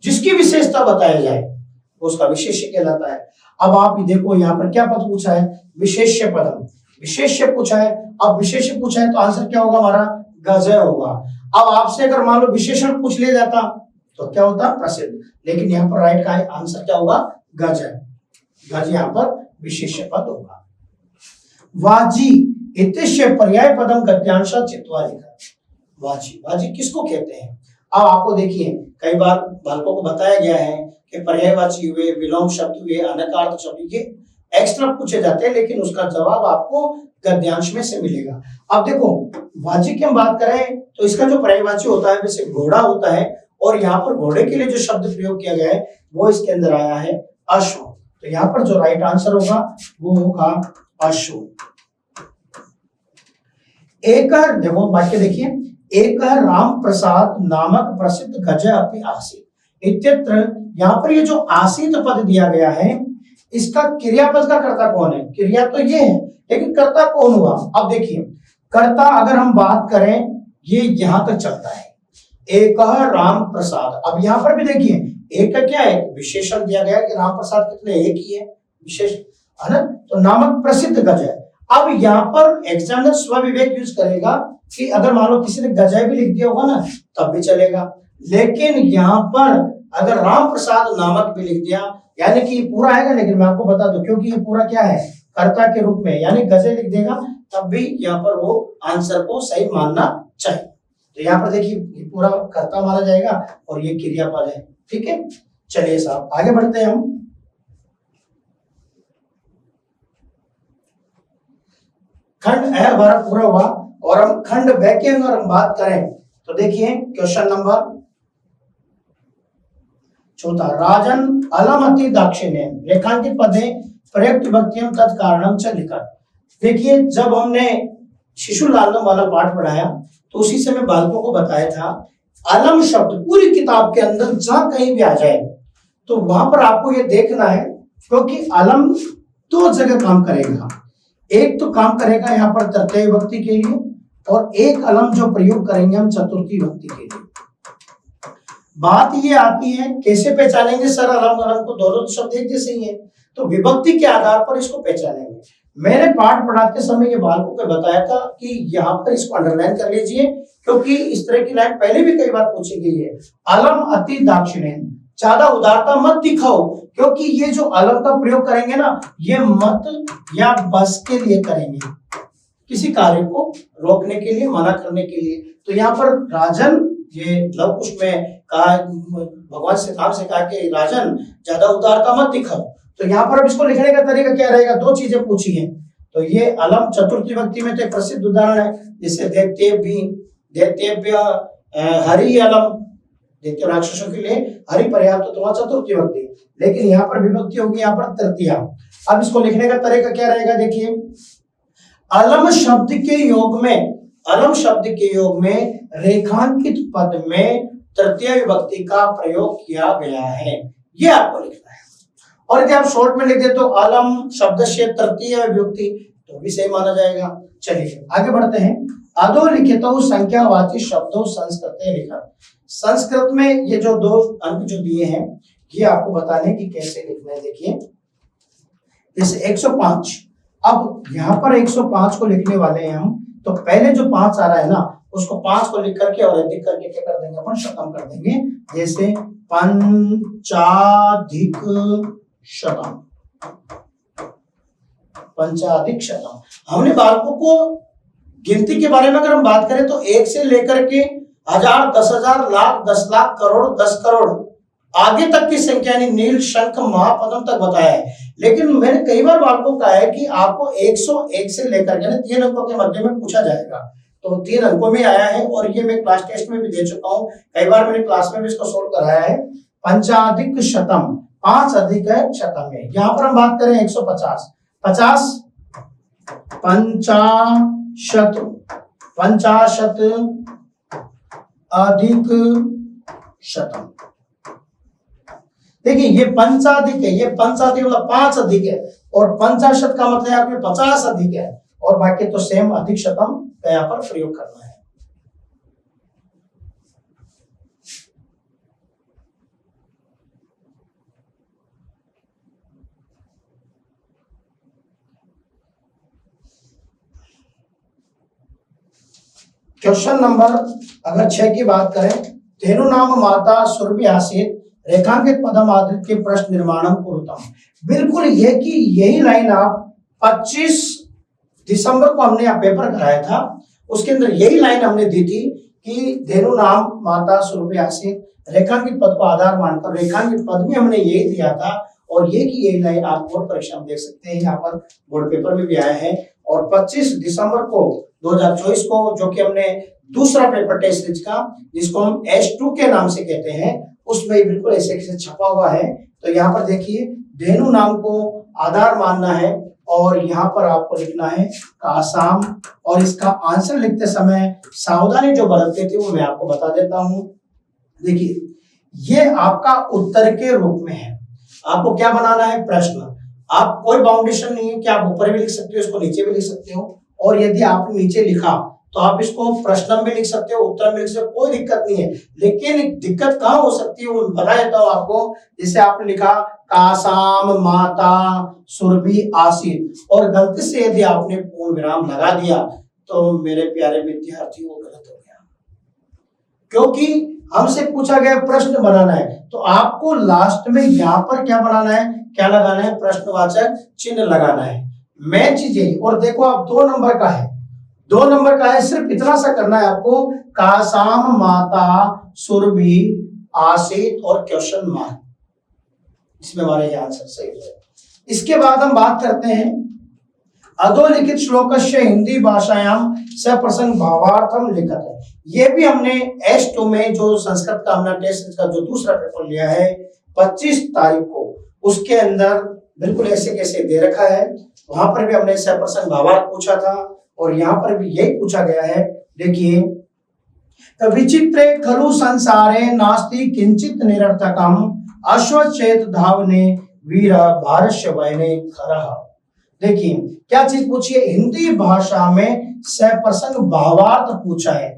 जिसकी विशेषता बताया जाए उसका विशेष्य कहलाता है। अब आप देखो यहाँ पर क्या पद पूछा है, विशेष्य पदम, विशेष्य पूछा है। अब विशेष्य पूछा है तो आंसर क्या होगा हमारा, गजय होगा। अब आपसे अगर मान लो विशेषण पूछ लिया जाता तो क्या होता, प्रसिद्ध, लेकिन यहाँ पर राइट का आंसर क्या होगा, गजय। गजय यहाँ पर विशेष्य पद होगा। वाजी इतिश्य पर्याय पदम गद्यांश चित्वा लिखा। वाजी, वाजी किसको कहते हैं। अब आपको देखिए कई बार बालकों को बताया गया है कि पर्यायवाची हुए, विलोम शब्द हुए, अनर्थ शब्द, ये एक्स्ट्रा पूछे जाते हैं, लेकिन उसका जवाब आपको गद्यांश में से मिलेगा। अब देखो वाची की हम बात करें तो इसका जो पर्यायवाची होता है वैसे घोड़ा होता है, और यहाँ पर घोड़े के लिए जो शब्द प्रयोग किया गया है वो इसके अंदर आया है अश्व। तो यहाँ पर जो राइट आंसर होगा वो होगा अश्व। एक, देखो वाक्य देखिए, एक राम प्रसाद नामक प्रसिद्ध गजय अपि आसीत इत्यत्र। यहाँ पर ये जो आसीत पद दिया गया है इसका क्रियापद का कर्ता कौन है, क्रिया तो ये है लेकिन कर्ता कौन हुआ। अब देखिए कर्ता अगर हम बात करें ये यहां तक चलता है, एक राम प्रसाद। अब यहाँ पर भी देखिए एक का क्या है, विशेषण दिया गया कि राम प्रसाद कितने, एक ही है विशेष, है ना। तो नामक प्रसिद्ध गजय। अब यहाँ पर एग्जामिनर स्वविवेक यूज करेगा कि अगर मान लो किसी ने गजय भी लिख दिया होगा ना तब भी चलेगा, लेकिन यहाँ पर अगर राम प्रसाद नामक भी लिख दिया यानी कि पूरा आएगा, लेकिन मैं आपको बता दूं क्योंकि ये पूरा क्या है, कर्ता के रूप में, यानी गजय लिख देगा तब भी यहाँ पर वो आंसर को सही मानना चाहिए। तो यहाँ पर देखिए पूरा कर्ता माना जाएगा और ये क्रियापद है, ठीक है। चलिए साहब आगे बढ़ते हैं हम। खंड ए हमारा पूरा हुआ और हम खंड ब के अगर हम बात करें तो देखिए क्वेश्चन नंबर 4, राजन अलमति दाक्षिण्य रेखांकित पदे प्रयुक्त विभक्तियों तत्कारणम च लिखत। देखिए जब हमने शिशु लालनम वाला पाठ पढ़ाया तो उसी से मैं बालकों को बताया था अलम शब्द पूरी किताब के अंदर जहां कहीं भी आ जाए तो वहां पर आपको ये देखना है, क्योंकि अलम दो जगह काम करेगा। एक तो काम करेगा यहाँ पर तृतीय विभक्ति के लिए, और एक अलम जो प्रयोग करेंगे हम चतुर्थी विभक्ति के लिए। बात ये आती है कैसे पहचानेंगे सर अलम अलम को, दोनों शब्द एक जैसे ही है, तो विभक्ति के आधार पर इसको पहचानेंगे। मैंने पाठ पढ़ाते समय ये बालकों को बताया था कि यहाँ पर इसको अंडरलाइन कर लीजिए, क्योंकि इस तरह की लाइन पहले भी कई बार पूछी गई है। अलम अति दाक्षिण्यन, ज्यादा उदारता मत दिखाओ, क्योंकि ये जो अलम का प्रयोग करेंगे ना ये मत या बस के लिए करेंगे, किसी कार्य को रोकने के लिए, मना करने के लिए। तो यहाँ पर राजन, ये लव कुश में कहा, भगवान श्री राम से कहा कि राजन ज्यादा उदारता मत दिखाओ। तो यहाँ पर अब इसको लिखने का तरीका क्या रहेगा, दो चीजें पूछी हैं। तो ये अलम चतुर्थी विभक्ति में तो एक प्रसिद्ध उदाहरण है, जैसे दैत्येभ्य हरि अलम, दैत्य राक्षसों के लिए हरि पर्याप्त, तो वह चतुर्थी विभक्ति, लेकिन यहाँ पर विभक्ति होगी यहाँ पर तृतीया। अब इसको लिखने का तरीका क्या रहेगा, देखिए अलम शब्द के योग में, अलम शब्द के योग में रेखांकित पद में तृतीय विभक्ति का प्रयोग किया गया है, ये आपको लिखना है। और यदि आप शॉर्ट में लिख दे तो अलम शब्द से तृतीय विभक्ति तो भी सही माना जाएगा। चलिए आगे बढ़ते हैं। अधोलिखितो संख्यावाची शब्दों संस्कृत लिखा। संस्कृत में ये जो दो अंक जो दिए हैं ये आपको बताने की कैसे लिखना है। देखिए जैसे 105, अब यहाँ पर 105 को लिखने वाले हैं हम, तो पहले जो 5 आ रहा है ना उसको 5 को लिख करके और अधिक करके क्या कर देंगे अपन, शतम कर देंगे। जैसे पंचाधिक शतम, पंचाधिक शतम। हमने बालकों को गिनती के बारे में अगर हम बात करें तो 1 से लेकर के 1000, 10,000, लाख, 10 लाख, करोड़, 10 करोड़ आगे तक की संख्या यानी नील, शंख, महापद्म तक बताया है। लेकिन मैंने कई बार बालकों को कहा है कि आपको 101 से लेकर के 3 अंकों के मध्य में पूछा जाएगा, तो 3 अंकों में आया है और ये मैं क्लास टेस्ट में भी दे चुका हूँ, कई बार मैंने क्लास में भी इसको सोल्व कराया है। पंचाधिक शतम, 5 अधिक है शतम है। यहाँ पर हम बात करें 150, 50 पंचाशत, पंचाशत अधिक शतम। देखिए ये पंचाधिक है, ये पंचाधिक मतलब 5 अधिक है, और पंचाशत का मतलब यहाँ पे 50 अधिक है, और बाकी तो सेम अधिक शतम का यहाँ पर प्रयोग करना है। क्वेश्चन नंबर अगर 6 की बात करें, धेनु नाम माता सुरभि आसीत रेखांकित पदम आदृत के प्रश्न निर्माणम कुरुतम। बिल्कुल ये कि यही लाइन आप 25 दिसंबर को हमने पेपर कराया था, उसके अंदर यही लाइन हमने दी थी कि धेनु नाम माता सुरभि आसीत रेखांकित पद को आधार मानकर, रेखांकित पद में हमने यही दिया था, और ये कि यही लाइन आप बोर्ड परीक्षा में देख सकते हैं, यहाँ पर बोर्ड पेपर में भी आया है। और 25 दिसंबर को 2024 को, जो कि हमने दूसरा पेपर टेस्ट सीरीज का, जिसको हम S2 के नाम से कहते हैं, उसमें बिल्कुल ऐसे कैसे छपा हुआ है। तो यहाँ पर देखिए धेनु नाम को आधार मानना है, और यहाँ पर आपको लिखना है कासाम, और इसका आंसर लिखते समय सावधानी जो बरतते थे वो मैं आपको बता देता हूं। देखिए ये आपका उत्तर के रूप में है, आपको क्या बनाना है प्रश्न। आप कोई बाउंडेशन नहीं है कि आप ऊपर भी लिख सकते हो, इसको नीचे भी लिख सकते हो, और यदि आपने नीचे लिखा तो आप इसको प्रश्न में लिख सकते हो, उत्तर में लिख सकते हो, कोई दिक्कत नहीं है। लेकिन दिक्कत कहाँ हो सकती है वो बता देता हूं आपको। जैसे आपने लिखा कासाम माता सुरभि आसीत, और गलती से यदि आपने पूर्ण विराम लगा दिया तो मेरे प्यारे विद्यार्थी वो गलत हो गया, क्योंकि हमसे पूछा गया प्रश्न बनाना है, तो आपको लास्ट में यहाँ पर क्या बनाना है, क्या लगाना है, प्रश्नवाचक चिन्ह लगाना है। मैं चीज यही, और देखो आप 2 नंबर का है, 2 नंबर का है, सिर्फ इतना सा करना है आपको, कासाम माता सुरभि आसीत और क्वेश्चन मार्क, इसमें हमारा ये आंसर सही है। इसके बाद हम बात करते हैं अधोलिखित श्लोकस्य हिंदी भाषायाम सप्रसंग भावार्थम लिखत है। ये भी हमने S2 में जो संस्कृत का हमने टेस्ट का जो दूसरा पेपर लिया है 25 तारीख को, उसके अंदर बिल्कुल ऐसे कैसे दे रखा है, वहां पर भी हमने सप्रसंग भावार्थ पूछा था, और यहाँ पर भी यही पूछा गया है। देखिए विचित्रे खलु संसारे नास्ति किंचित निरर्थकम अश्वचेत धावने वीर भारस्य वयने खरः। देखिए क्या चीज पूछी है, हिंदी भाषा में सप्रसंग भावार्थ पूछा है,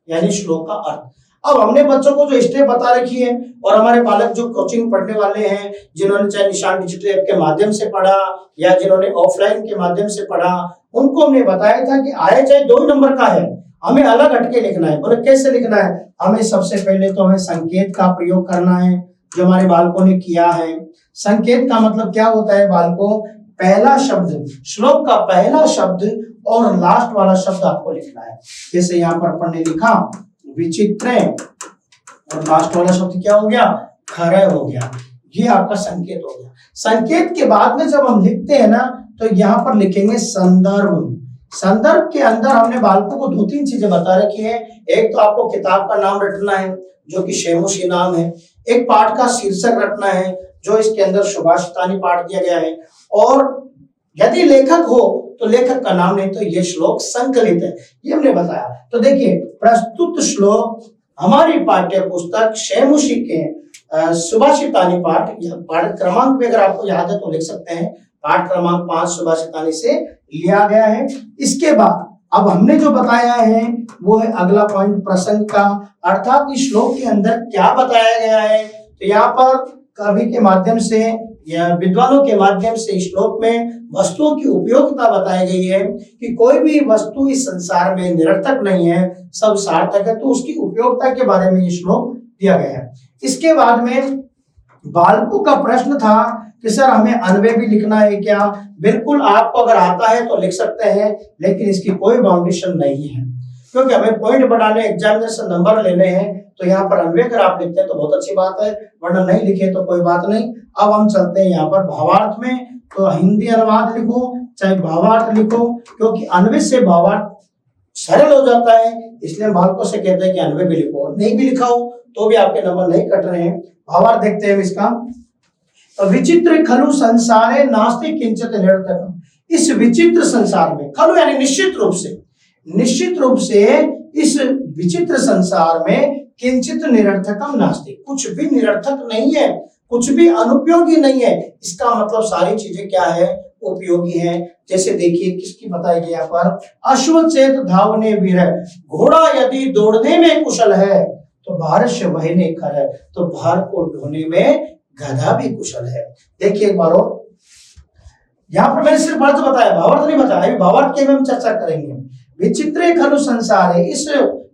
यानी श्लोक का अर्थ। अब हमने बच्चों को जो स्टेप बता रखी है, और हमारे बालक जो कोचिंग पढ़ने वाले हैं, जिन्होंने चाहे निशान डिजिटल ऐप के माध्यम से पढ़ा या जिन्होंने ऑफलाइन के माध्यम से पढ़ा, उनको हमने बताया था कि आए चाहे 2 नंबर का है, हमें अलग हटके लिखना है। बोले कैसे लिखना है, हमें सबसे पहले तो हमें संकेत का प्रयोग करना है, जो हमारे बालकों ने किया है। संकेत का मतलब क्या होता है बालकों, पहला शब्द, श्लोक का पहला शब्द और लास्ट वाला शब्द आपको लिखना है। जैसे यहाँ पर अपन ने लिखा विचित्र, और लास्ट वाला शब्द क्या हो गया, खरय हो गया, ये आपका संकेत हो गया। संकेत के बाद में जब हम लिखते हैं ना, तो यहाँ पर लिखेंगे संदर्भ। संदर्भ के अंदर हमने बालकों को 2-3 चीजें बता रखी है। एक तो आपको किताब का नाम रटना है, जो कि शेमुशी नाम है। एक पाठ का शीर्षक रटना है, जो इसके अंदर सुभाषितानी पाठ दिया गया है, और यदि लेखक हो तो लेखक का नाम, नहीं तो ये श्लोक संकलित है, ये हमने बताया। तो देखिए प्रस्तुत श्लोक हमारी पाठ्य पुस्तक शेमुशी के सुभाषितानी पाठ, पाठ क्रमांक भी अगर आपको याद है तो लिख सकते हैं, पाठ क्रमांक 5 सुभाषितानी से लिया गया है। इसके बाद अब हमने जो बताया है वो है अगला पॉइंट प्रसंग का, अर्थात इस श्लोक के अंदर क्या बताया गया है। तो यहाँ पर कवि के माध्यम से या विद्वानों के माध्यम से इस श्लोक में वस्तुओं की उपयोगिता बताई गई है कि कोई भी वस्तु इस संसार में निरर्थक नहीं है, सब सार्थक है, तो उसकी उपयोगिता के बारे में ये श्लोक दिया गया है। इसके बाद में बालकों का प्रश्न था कि सर हमें अन्वय भी लिखना है क्या। बिल्कुल, आपको अगर आता है तो लिख सकते हैं, लेकिन इसकी कोई बाउंडेशन नहीं है, क्योंकि हमें पॉइंट बढ़ाने, एग्जामिनेशन नंबर लेने हैं। तो यहाँ पर अन्वय अगर आप लिखते हैं तो बहुत अच्छी बात है, वरना नहीं लिखे तो कोई बात नहीं। अब हम चलते हैं यहाँ पर भावार्थ में, तो हिंदी अनुवाद लिखो चाहे भावार्थ लिखो, क्योंकि अन्वय से भावार्थ सरल हो जाता है, इसलिए बालकों से कहते हैं कि अन्वय भी लिखो, और नहीं भी लिखा हो तो भी आपके नंबर नहीं कट रहे हैं। भावार्थ देखते हैं इसका। तो विचित्र खलु संसारे नास्ति किंचित निरर्थकम। इस विचित्र संसार में, खलु यानी निश्चित रूप से इस विचित्र संसार में किंचित निरर्थकम नास्ति, कुछ भी निरर्थक नहीं है, कुछ भी अनुपयोगी नहीं है। इसका मतलब सारी चीजें क्या है, उपयोगी है। जैसे देखिए किसकी बताई गई यहाँ पर, अश्व चेत धावने वीर, घोड़ा यदि दौड़ने में कुशल है तो भारत वहने खर है, तो भार को ढोने में गधा भी कुशल है। देखिए एक बार और, यहाँ पर मैंने सिर्फ अर्थ बताया, भावार्थ नहीं बताया, भावार्थ की हम चर्चा करेंगे। विचित्र खलु संसार है, इस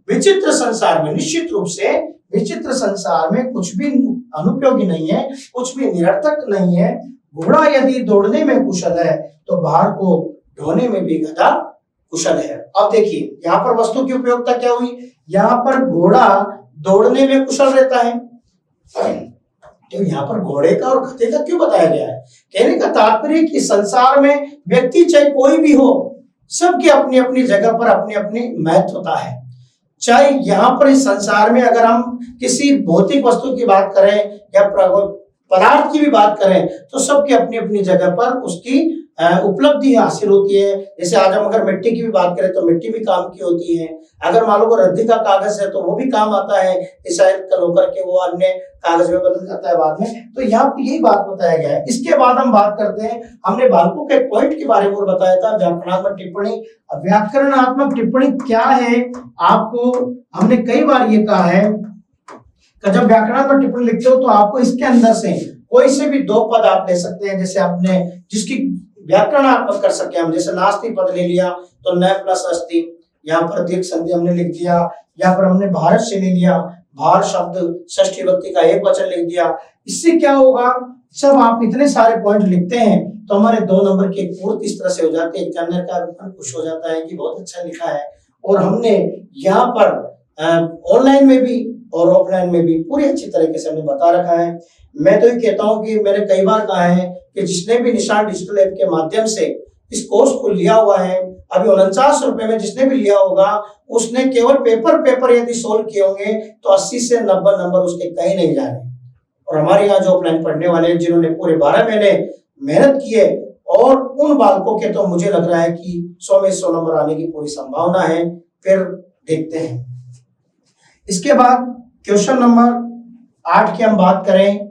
विचित्र संसार में, निश्चित रूप से विचित्र संसार में कुछ भी अनुपयोगी नहीं है, कुछ भी निरर्थक नहीं है। घोड़ा यदि दौड़ने में कुशल है तो भार को ढोने में भी गधा कुशल है। अब देखिए यहाँ पर वस्तु की उपयोगिता क्या हुई, यहाँ पर घोड़ा दौड़ने में कुशल रहता है, तो यहाँ पर घोड़े का और गधे का क्यों बताया गया है? कहने का तात्पर्य कि संसार में व्यक्ति चाहे कोई भी हो, सबकी अपनी अपनी जगह पर अपनी अपनी महत्वता है। चाहे यहाँ पर इस संसार में अगर हम किसी भौतिक वस्तु की बात करें या पदार्थ की भी बात करें तो सबकी अपनी अपनी जगह पर उसकी उपलब्धि हासिल होती है। जैसे आज हम अगर मिट्टी की भी बात करें तो मिट्टी भी काम की होती है। अगर मान लो रद्दी का कागज है तो वो भी काम आता है, रिसाइकिल कर होकर के वो अन्य कागज में बदल जाता है बाद में। तो यहाँ पर यही बात बताया गया है। इसके बाद हम बात करते हैं, हमने बालकों के पॉइंट के बारे में बताया था, व्याकरणात्मक टिप्पणी। व्याकरणात्मक टिप्पणी क्या है, आपको हमने कई बार ये कहा है कि जब व्याकरणात्मक टिप्पणी लिखते हो तो आपको इसके अंदर से कोई से भी दो पद आप ले सकते हैं। जैसे आपने जिसकी व्याकरणात्मक कर सके हम, जैसे नास्ति पद ले लिया तो न प्लस अस्ति, यहाँ पर दीर्घ संधि हमने लिख दिया। यहाँ पर हमने भारत से ले लिया, भार शब्द षष्ठी विभक्ति का एक वचन लिख दिया। इससे क्या होगा, जब आप इतने सारे पॉइंट लिखते हैं तो हमारे 2 नंबर की पूर्ति इस तरह से हो जाती है, एग्जामिनर का भी खुश हो जाता है कि बहुत अच्छा लिखा है। और हमने यहाँ पर ऑनलाइन में भी और ऑफलाइन में भी पूरी अच्छी तरीके से हमने बता रखा है। मैं तो ये कहता हूँ कि मैंने कई बार कहा है कि जिसने भी निशान डिजिटल ऐप के माध्यम से इस कोर्स को लिया हुआ है, अभी 49 रुपए में जिसने भी लिया होगा, उसने केवल पेपर यदि सोल्व किए होंगे तो 80 से 90 नंबर उसके कहीं नहीं जा रहे। और हमारे यहाँ जो ऑफलाइन पढ़ने वाले हैं जिन्होंने पूरे 12 महीने मेहनत किए, और उन बालकों के तो मुझे लग रहा है कि 100 में 100 नंबर आने की पूरी संभावना है। फिर देखते हैं। इसके बाद क्वेश्चन नंबर 8 की हम बात करें,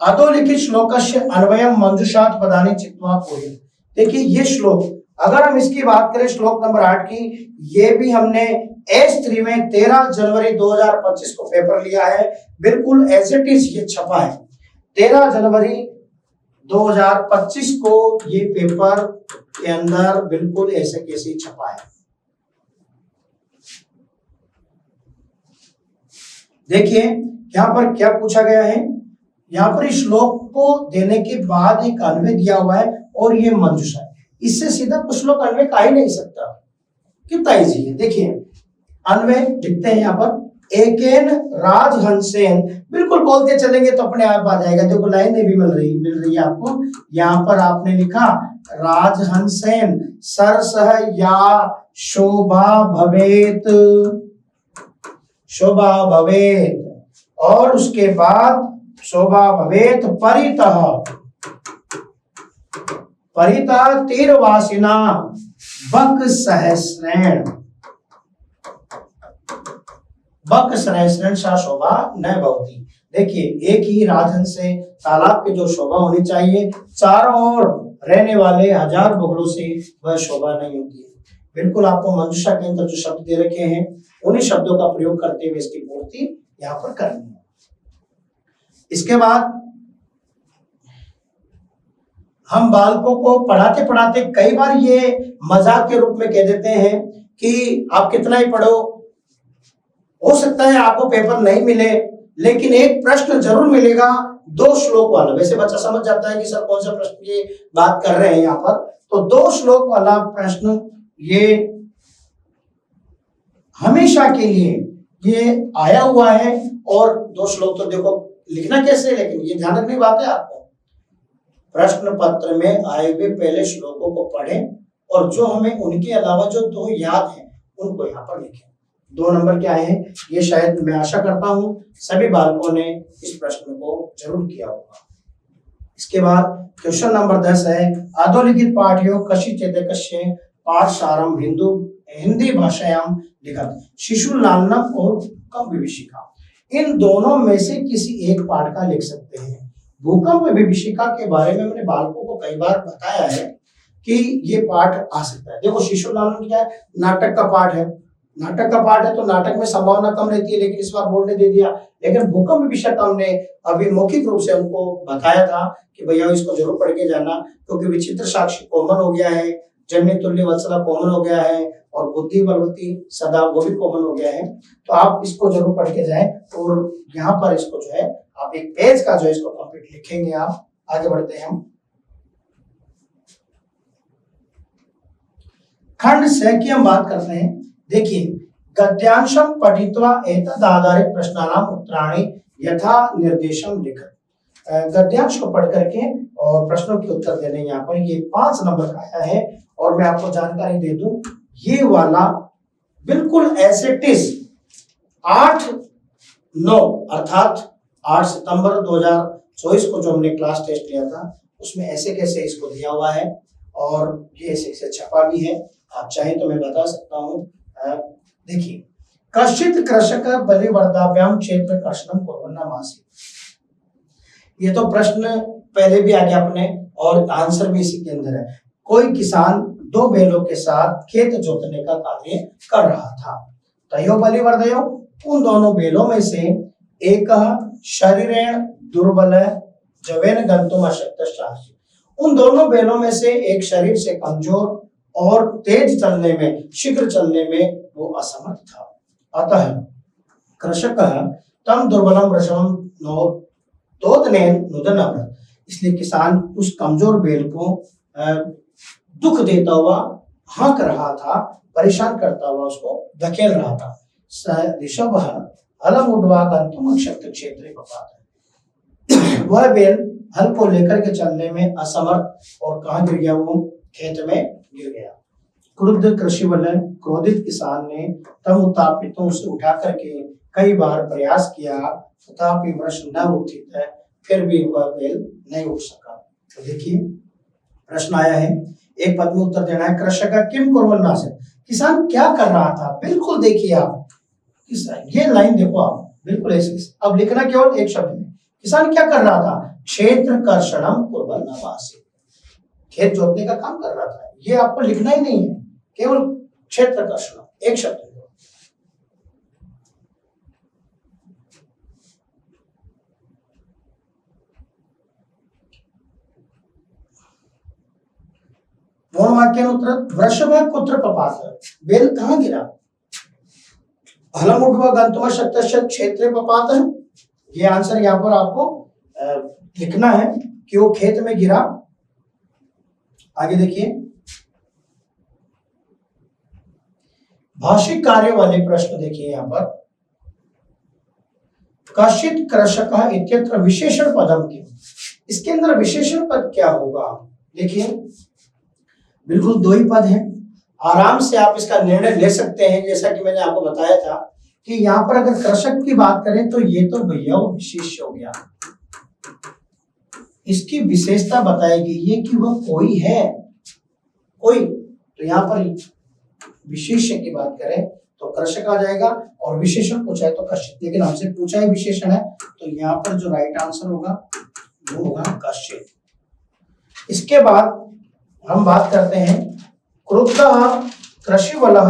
अधोलिखित श्लोकस्य अन्वयम मंजुषात् पदानि चित्वा पूर्वम्। देखिए ये श्लोक, अगर हम इसकी बात करें श्लोक नंबर 8 की, ये भी हमने S3 में 13 जनवरी 2025 को पेपर लिया है, बिल्कुल एज इट इज ये छपा है। 13 जनवरी 2025 को ये पेपर के अंदर बिल्कुल ऐसे कैसे छपा है। देखिए यहाँ पर क्या पूछा गया है, यहाँ पर इस श्लोक को देने के बाद एक अन्वय दिया हुआ है और ये मंजुषा है। इससे सीधा कुछ श्लोक अन्वय का ही नहीं सकता, कितना इजी है। देखिए अन्वय लिखते हैं यहाँ पर, एकेन राजहंसेन, बिल्कुल बोलते चलेंगे तो अपने आप आ जाएगा। देखो लाइनें भी मिल रही है आपको। यहाँ पर आपने लिखा राजहंसेन सरसह या शोभा भवेत, शोभा भवेत, और उसके बाद शोभा भवेत परितः, परितः तीरवासिना बक सहस्रेण, बक सहस्रेण सा शोभा न भवति। देखिए एक ही राजहंस से तालाब की जो शोभा होनी चाहिए, चारों ओर रहने वाले 1000 बगुलों से वह शोभा नहीं होती है। बिल्कुल आपको मंजुषा के अंदर जो शब्द दे रखे हैं उन्हीं शब्दों का प्रयोग करते हुए इसकी पूर्ति यहाँ पर करनी है। इसके बाद हम बालकों को पढ़ाते पढ़ाते कई बार ये मजाक के रूप में कह देते हैं कि आप कितना ही पढ़ो, हो सकता है आपको पेपर नहीं मिले लेकिन एक प्रश्न जरूर मिलेगा 2 श्लोक वाला। वैसे बच्चा समझ जाता है कि सर कौन सा प्रश्न की बात कर रहे हैं यहाँ पर, तो 2 श्लोक वाला प्रश्न ये हमेशा के लिए ये आया हुआ है। और 2 श्लोक तो देखो लिखना कैसे, लेकिन ये ध्यान रखने की बात है आपको, प्रश्न पत्र में आए हुए पहले श्लोकों को पढ़ें और जो हमें उनके अलावा जो 2 याद हैं उनको यहाँ पर लिखें। 2 नंबर के आए हैं, ये शायद मैं आशा करता हूं सभी बालकों ने इस प्रश्न को जरूर किया होगा। इसके बाद क्वेश्चन नंबर 10 है, अधोलिखित पाठ्यो कशी चेतकस्य पाठसारम हिंदी भाषायाम लिखत शिशु लालनम और कम विभीषिका। इन दोनों में से किसी एक पाठ का लिख सकते हैं। भूकंप विभीषिका के बारे में मैंने बालकों को कई बार बताया है कि ये पाठ आ सकता है। देखो शिशुनालन क्या है, नाटक का पाठ है, नाटक का पाठ है तो नाटक में संभावना कम रहती है, लेकिन इस बार बोर्ड ने दे दिया। लेकिन भूकंप विभीषिका हमने अभी मौखिक रूप से उनको बताया था कि भैया इसको जरूर पढ़ के जाना, क्योंकि विचित्र साक्षी कॉमन हो गया है, जन्य तुल्य वत्सला कॉमन हो गया है, और बुद्धि बलवती सदा वो भी कॉमन हो गया है। तो आप इसको जरूर पढ़ के जाएं, और यहाँ पर इसको जो है आप एक पेज का जो है इसको कंप्लीट लिखेंगे। आप आगे बढ़ते हैं हम खंड 6 की हम बात करते हैं। देखिए, गद्यांशम पठित्वा एतद आधारित प्रश्नानाम उत्तराणि यथा निर्देशम लिखत। गद्यांश को पढ़ करके और प्रश्नों के उत्तर देने, यहाँ पर ये 5 नंबर का आया है। और मैं आपको जानकारी दे दूं, ये वाला बिल्कुल ऐसे टिस 8/9 अर्थात 8 सितंबर 2024 को जो हमने क्लास टेस्ट लिया था उसमें ऐसे कैसे इसको दिया हुआ है, और ये ऐसे कैसे छपा भी है। आप चाहे तो मैं बता सकता हूँ। देखिए, कश्चित कृषक बलिवर्धाभ्याम क्षेत्र कर्षणम कुर्वन्नमासीत्। ये तो प्रश्न पहले भी आ गया अपने, और आंसर भी इसी के अंदर है। कोई किसान 2 बैलों के साथ खेत जोतने का कार्य कर रहा था। तयो बलिवर्धयो, उन दोनों बैलों में से एक शरीरेण दुर्बल जवेन गंतुम अशक्तश्चासि। उन दोनों बैलों में से एक शरीर से कमजोर और तेज चलने में, शीघ्र चलने में वो असमर्थ था। अतः कृषक तम दुर्बलम वृषभम नोदनेन नुदन, इसलिए किसान उस कमजोर बैल को दुख देता हुआ हाँक रहा था, परेशान करता हुआ उसको धकेल रहा था। ऋषभ हलम उड्वा गंतुम अशक्त क्षेत्रे पपात। वह बैल हल को लेकर के चलने में असमर्थ, और कहाँ गिर गया, वो खेत में गिर गया। क्रुद्ध कृषि वाले क्रोधित किसान ने तम उत्तापितों से उठा करके कई बार प्रयास किया, तथापि वृक्ष न उठित है, फिर भी वह बैल नहीं उठ सका। तो देखिए, प्रश्न आया है, एक पद में उत्तर देना है। कृषक किम कुर्वन्नासीत्, किसान क्या कर रहा था। बिल्कुल देखिए आप, ये लाइन देखो आप, बिल्कुल ऐसे। अब लिखना केवल एक शब्द में, किसान क्या कर रहा था, क्षेत्र कर्षणम कुर्वन्नमासीत्, खेत जोतने का काम कर रहा था। ये आपको लिखना ही नहीं है, केवल क्षेत्र कर्षणम, एक शब्द। वृषभ कुत्र पपात, बेल कहाँ गिरा। हलम उठवा गंतुम शक्तश्च क्षेत्रे पपात। ये आंसर यहाँ पर आपको लिखना है कि वो खेत में गिरा। आगे देखिए, भाषिक कार्य वाले प्रश्न देखिए यहाँ पर। कश्चित कृषक इत्यत्र विशेषण पदम किम, इसके अंदर विशेषण पद क्या होगा। देखिए, बिल्कुल 2 ही पद हैं, आराम से आप इसका निर्णय ले सकते हैं। जैसा कि मैंने आपको बताया था कि यहाँ पर अगर कृषक की बात करें तो ये तो भैया वो विशेष हो गया, इसकी विशेषता बताएगी ये कि वह कोई है, कोई। तो यहाँ पर विशेष्य की बात करें तो कृषक आ जाएगा, और विशेषण पूछा है तो कश्चित, लेकिन हमसे पूछा है विशेषण है, तो यहाँ पर जो राइट आंसर होगा वो होगा कश्चित। इसके बाद हम बात करते हैं, क्रुद्धः कृषिवलः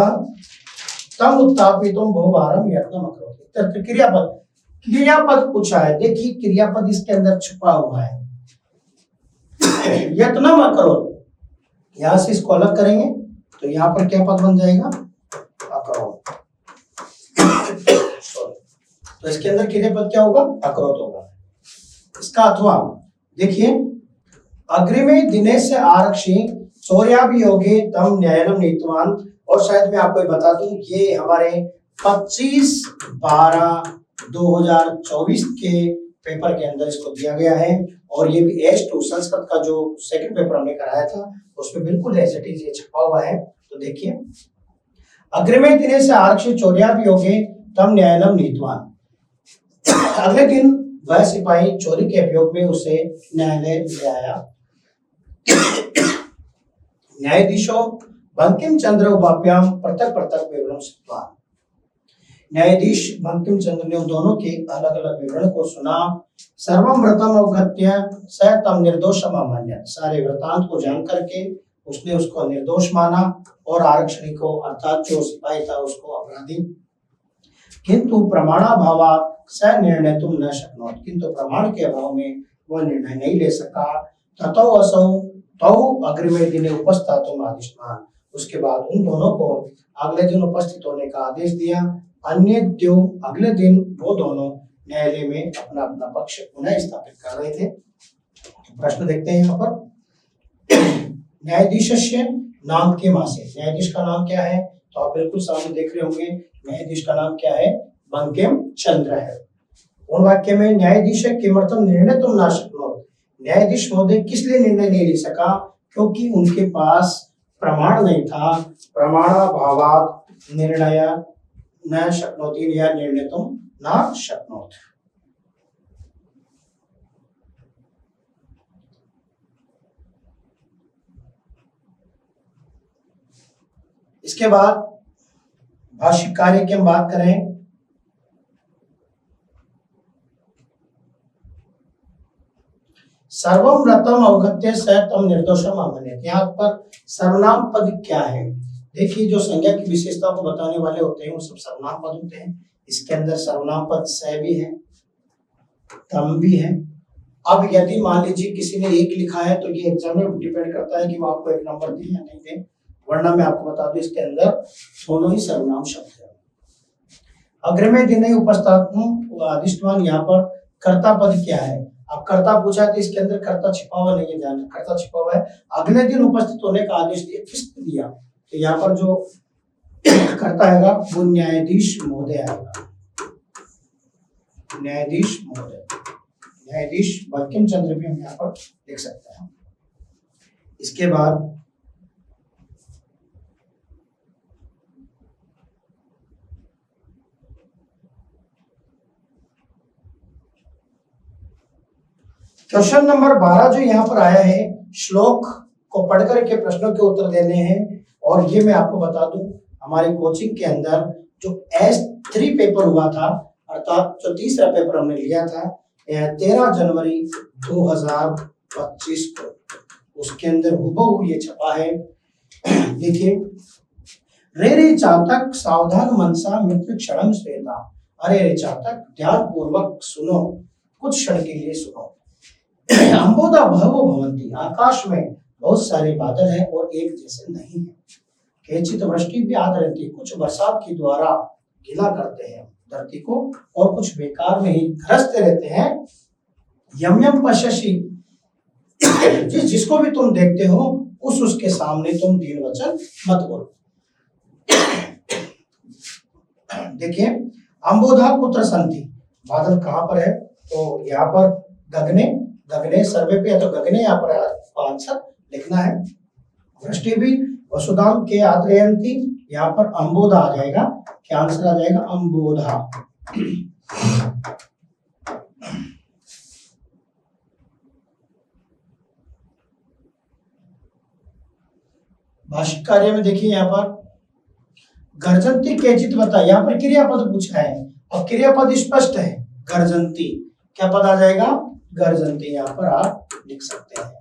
तम उत्तापितुम बहुवारं यत्नम् अकरोत्। क्रियापद, क्रियापद पूछा है। देखिए, क्रियापद इसके अंदर छुपा हुआ है, यत्नम् अकरोत्। यहां से इसको अलग करेंगे तो यहाँ पर क्या पद बन जाएगा, अकरोत्। तो इसके अंदर क्रियापद क्या होगा, अकरोत् होगा। इसका अथवा देखिए, अग्रिमे दिने से आरक्षी चौर्याभियोगे तम न्यायालम नीतवान। और शायद मैं आपको बता दूं, ये हमारे 25/12/2024 के पेपर के अंदर इसको दिया गया है, और ये भी S2 संस्कृत का जो सेकंड पेपर हमने कराया था उसमें बिल्कुल ऐसे ये छपा हुआ है। तो देखिए, अग्रिमे दिने से आरक्षी चौर्याभियोगे तम न्यायालम नीतवान। अगले दिन वह सिपाही चोरी के अभियोग में उसे न्यायालय ले आया। न्यायाधीशों बंकिम चंद्र उपाभ्याम पृथक पृथक विवरणम सिद्धांत। न्यायाधीश बंकिम चंद्र ने उन दोनों के अलग अलग विवरण को सुना। सर्वम व्रतम अवगत्य स तम निर्दोषम अमन्यत, सारे वृतांत को जान करके उसने उसको निर्दोष माना और आरक्षणी को अर्थात जो सिपाही था उसको अपराधी। किंतु प्रमाणाभावात् स निर्णेतुं न शक्नोत, किंतु प्रमाण के अभाव में वह निर्णय नहीं ले सका। ततो असौ तौ अग्रिमे दिने उपस्थातुम् आदिष्टवान्, उसके बाद उन दोनों को अगले दिन उपस्थित होने का आदेश दिया। अन्य द्यो, अगले दिन वो दोनों न्यायालय में अपना अपना पक्ष पुनः स्थापित कर रहे थे। प्रश्न देखते हैं यहाँ पर। न्यायाधीशस्य नाम के मासे, न्यायाधीश का नाम क्या है? तो आप बिल्कुल सामने देख रहे होंगे, न्यायाधीश का नाम क्या है? बंकिम चंद्र है। उन वाक्य में न्यायाधीश किमर्थम निर्णय तुम ना शक्नोत, न्यायाधीश महोदय किस लिए निर्णय नहीं ले सका? क्योंकि उनके पास प्रमाण नहीं था। प्रमाणाभावात् निर्णय न शक्नोति या निर्णय तुम ना शक्नोत। इसके बाद भाष्य कार्य की हम बात करें। सर्वम व्रतम अवगत्य स तम निर्दोषम अमन्यत, यहाँ पर सर्वनाम पद क्या है? देखिए, जो संज्ञा की विशेषता को बताने वाले होते हैं वो सब सर्वनाम पद होते हैं। इसके अंदर सर्वनाम पद स भी है, तम भी है। अब यदि मान लीजिए किसी ने एक लिखा है तो ये एग्जाम में डिपेंड करता है कि वो आपको एक नंबर दे या नहीं दे, वरना मैं आपको बता दूं इसके अंदर दोनों ही सर्वनाम शब्द है। अग्रिमे दिने उपस्थातुम् आदिष्टवान्, यहाँ पर कर्ता पद क्या है? अब कर्ता पूछा तो इसके अंदर कर्ता छिपा हुआ नहीं है, ध्यान, कर्ता छिपा हुआ है। अगले दिन उपस्थित होने का आदेश दिया, किसने दिया? तो यहाँ पर जो कर्ता है वो न्यायाधीश महोदय आएगा, न्यायाधीश महोदय, न्यायाधीश बंकिम चंद्र भी हम यहाँ पर देख सकते हैं। इसके बाद क्वेश्चन नंबर 12 जो यहाँ पर आया है, श्लोक को पढ़कर के प्रश्नों के उत्तर देने हैं। और ये मैं आपको बता दूं, हमारी कोचिंग के अंदर जो S3 पेपर हुआ था, अर्थात जो तीसरा पेपर हमने लिया था 13 जनवरी 2025 को, उसके अंदर हुबहू ये छपा है। देखिए, रे रे चातक सावधान मनसा मित्र क्षणम स्वेता, अरे रे चातक ध्यान पूर्वक सुनो, कुछ क्षण के लिए सुनो। अंबोदा बहवो भवन्ति, आकाश में बहुत सारे बादल हैं और एक जैसे नहीं है। केचित वृष्टि भी आती रहती है, कुछ बरसात के द्वारा गीला करते हैं धरती को और कुछ बेकार में ही ग्रसते रहते हैं। यम यम पश्यसि, जिसको भी तुम देखते हो उसके सामने तुम दीन वचन मत बोलो। देखिए, अंबोधा कुत्र सन्ति, बादल कहाँ पर है? तो यहाँ पर गगने, गगने सर्वे पे है तो गगने यहाँ पर आंसर लिखना है। वृष्टि भी वसुधाम के आद्रयंती, यहाँ पर अंबोधा आ जाएगा। क्या आंसर आ जाएगा? अंबोधा। भाष्य कार्य में देखिए, यहाँ पर गर्जंती केचित बता, यहाँ पर क्रियापद पूछा है और क्रियापद स्पष्ट है, गर्जंती। क्या पद आ जाएगा? गर्जंती, यहाँ पर आप लिख सकते हैं।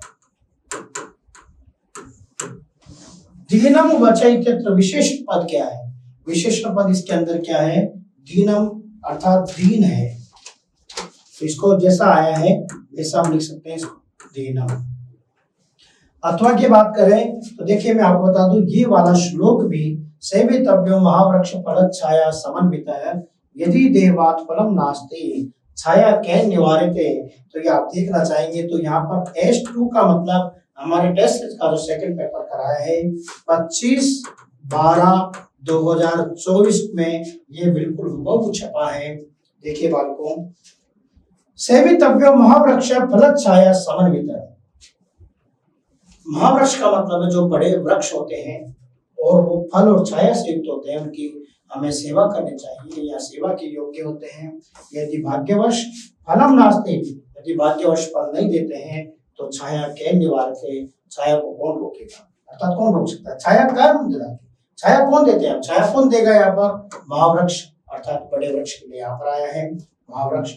दीनम वचैत्यत्र, विशेषण पद क्या है? विशेषण पद इसके अंदर क्या है? दीनम, अर्थात दीन है। तो इसको जैसा आया है वैसा हम लिख सकते हैं, इसको दीनम। अथवा की बात करें तो देखिए, मैं आपको बता दूं, ये वाला श्लोक भी सेवितव्यो महावृक्ष फल छाया समन्वित है, यदि देवात् फलम नास्ति छाया कैन निवारिते। तो ये आप देखना चाहेंगे तो यहाँ पर S2 का मतलब हमारे टेस्ट का जो सेकंड पेपर कराया है 25/12/2024 में, ये बिल्कुल हुबहू छपा है। देखिए बालकों, सेवितव्यो महावृक्ष फल छाया समन्वित। महावृक्ष का मतलब है जो बड़े वृक्ष होते हैं और वो फल और छाया से युक्त होते हैं, उनकी हमें सेवा करनी चाहिए या सेवा के योग्य होते हैं। यदि भाग्यवश फलम नास्ते, यदि भाग्यवश फल नहीं देते हैं तो छाया कैन निवारते, छाया को कौन रोकेगा, अर्थात कौन रोक सकता है? छाया कौन देता है? छाया कौन देते हैं? छाया कौन देगा? यहाँ पर महावृक्ष अर्थात बड़े वृक्ष के लिए यहाँ पर आया है महावृक्ष।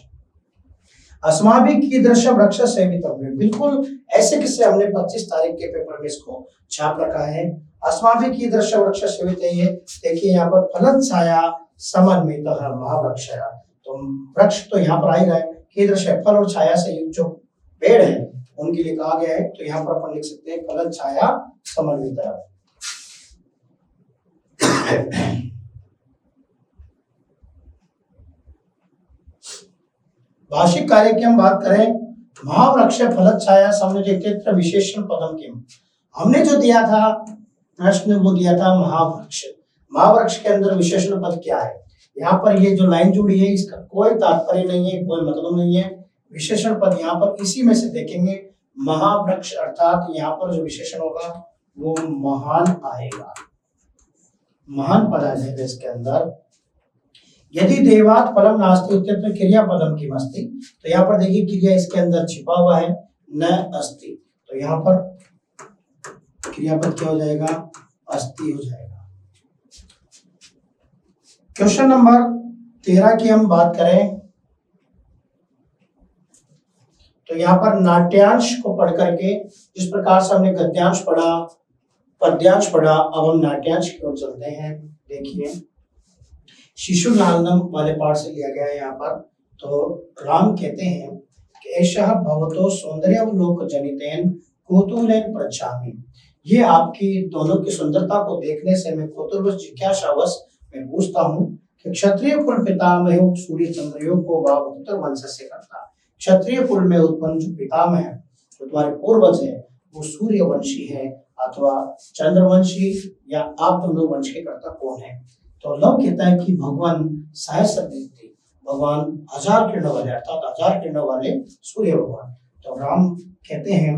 अस्माभिः कीदृश वृक्ष सेवितव्य, बिल्कुल ऐसे किस्से हमने 25 तारीख के पेपर में इसको छाप रखा है। अस्माभिः कीदृश वृक्ष सेवितव्य, देखिए यहाँ पर फलद छाया समन्वितः महावृक्षः, तो वृक्ष तो यहाँ पर आ ही रहा है, कीदृश फल और छाया से युक्त जो पेड़ है उनके लिए कहा गया है, तो यहाँ पर अपन लिख सकते हैं फलद छाया समन्वितः। भाषिक कार्य की हम बात करें, महावृक्ष फलद छाया समन्वितः विशेषण पदम किम, हमने जो दिया था प्रश्न वो दिया था महावृक्ष, महावृक्ष के अंदर विशेषण पद क्या है। यहाँ पर ये जो लाइन जुड़ी है इसका कोई तात्पर्य नहीं है, कोई मतलब नहीं है। विशेषण पद यहाँ पर इसी में से देखेंगे, महावृक्ष अर्थात यहाँ पर जो विशेषण होगा वो महान आएगा, महान पद आ जाएगा इसके अंदर। यदि देवात फलम नास्ति इत्यत्र क्रिया पदम किम अस्ति, तो यहाँ पर देखिए क्रिया इसके अंदर छिपा हुआ है न अस्ति, तो यहाँ पर क्रियापद क्या हो जाएगा, अस्ति हो जाएगा। क्वेश्चन नंबर 13 की हम बात करें तो यहाँ पर नाट्यांश को पढ़ करके, जिस प्रकार से हमने गद्यांश पढ़ा, पद्यांश पढ़ा, अब हम नाट्यांश की ओर चलते हैं। देखिए शिशु लालनम वाले पाठ से लिया गया है यहाँ पर। तो राम कहते हैं कि एषः भवतो सौंदर्यावलोक जनितेन कौतूहलेन पृच्छामि, ये आपकी दोनों की सुंदरता को देखने से मैं कौतूहलवश जिज्ञासावश मैं पूछता हूँ कि क्षत्रिय कुल पितामह सूर्य चंद्रयोग को वावुतर वंश से करता, क्षत्रिय कुल में उत्पन्न जो पितामह है, जो तुम्हारे पूर्वज है, वो सूर्य वंशी है अथवा चंद्रवंशी, या आप दोनों वंश के कर्ता कौन है। तो लव कहता है कि भगवान सहस्र दीप्ति, भगवान 1000 किरणों वाले अर्थात 1000 किरणों वाले सूर्य भगवान। तो राम कहते हैं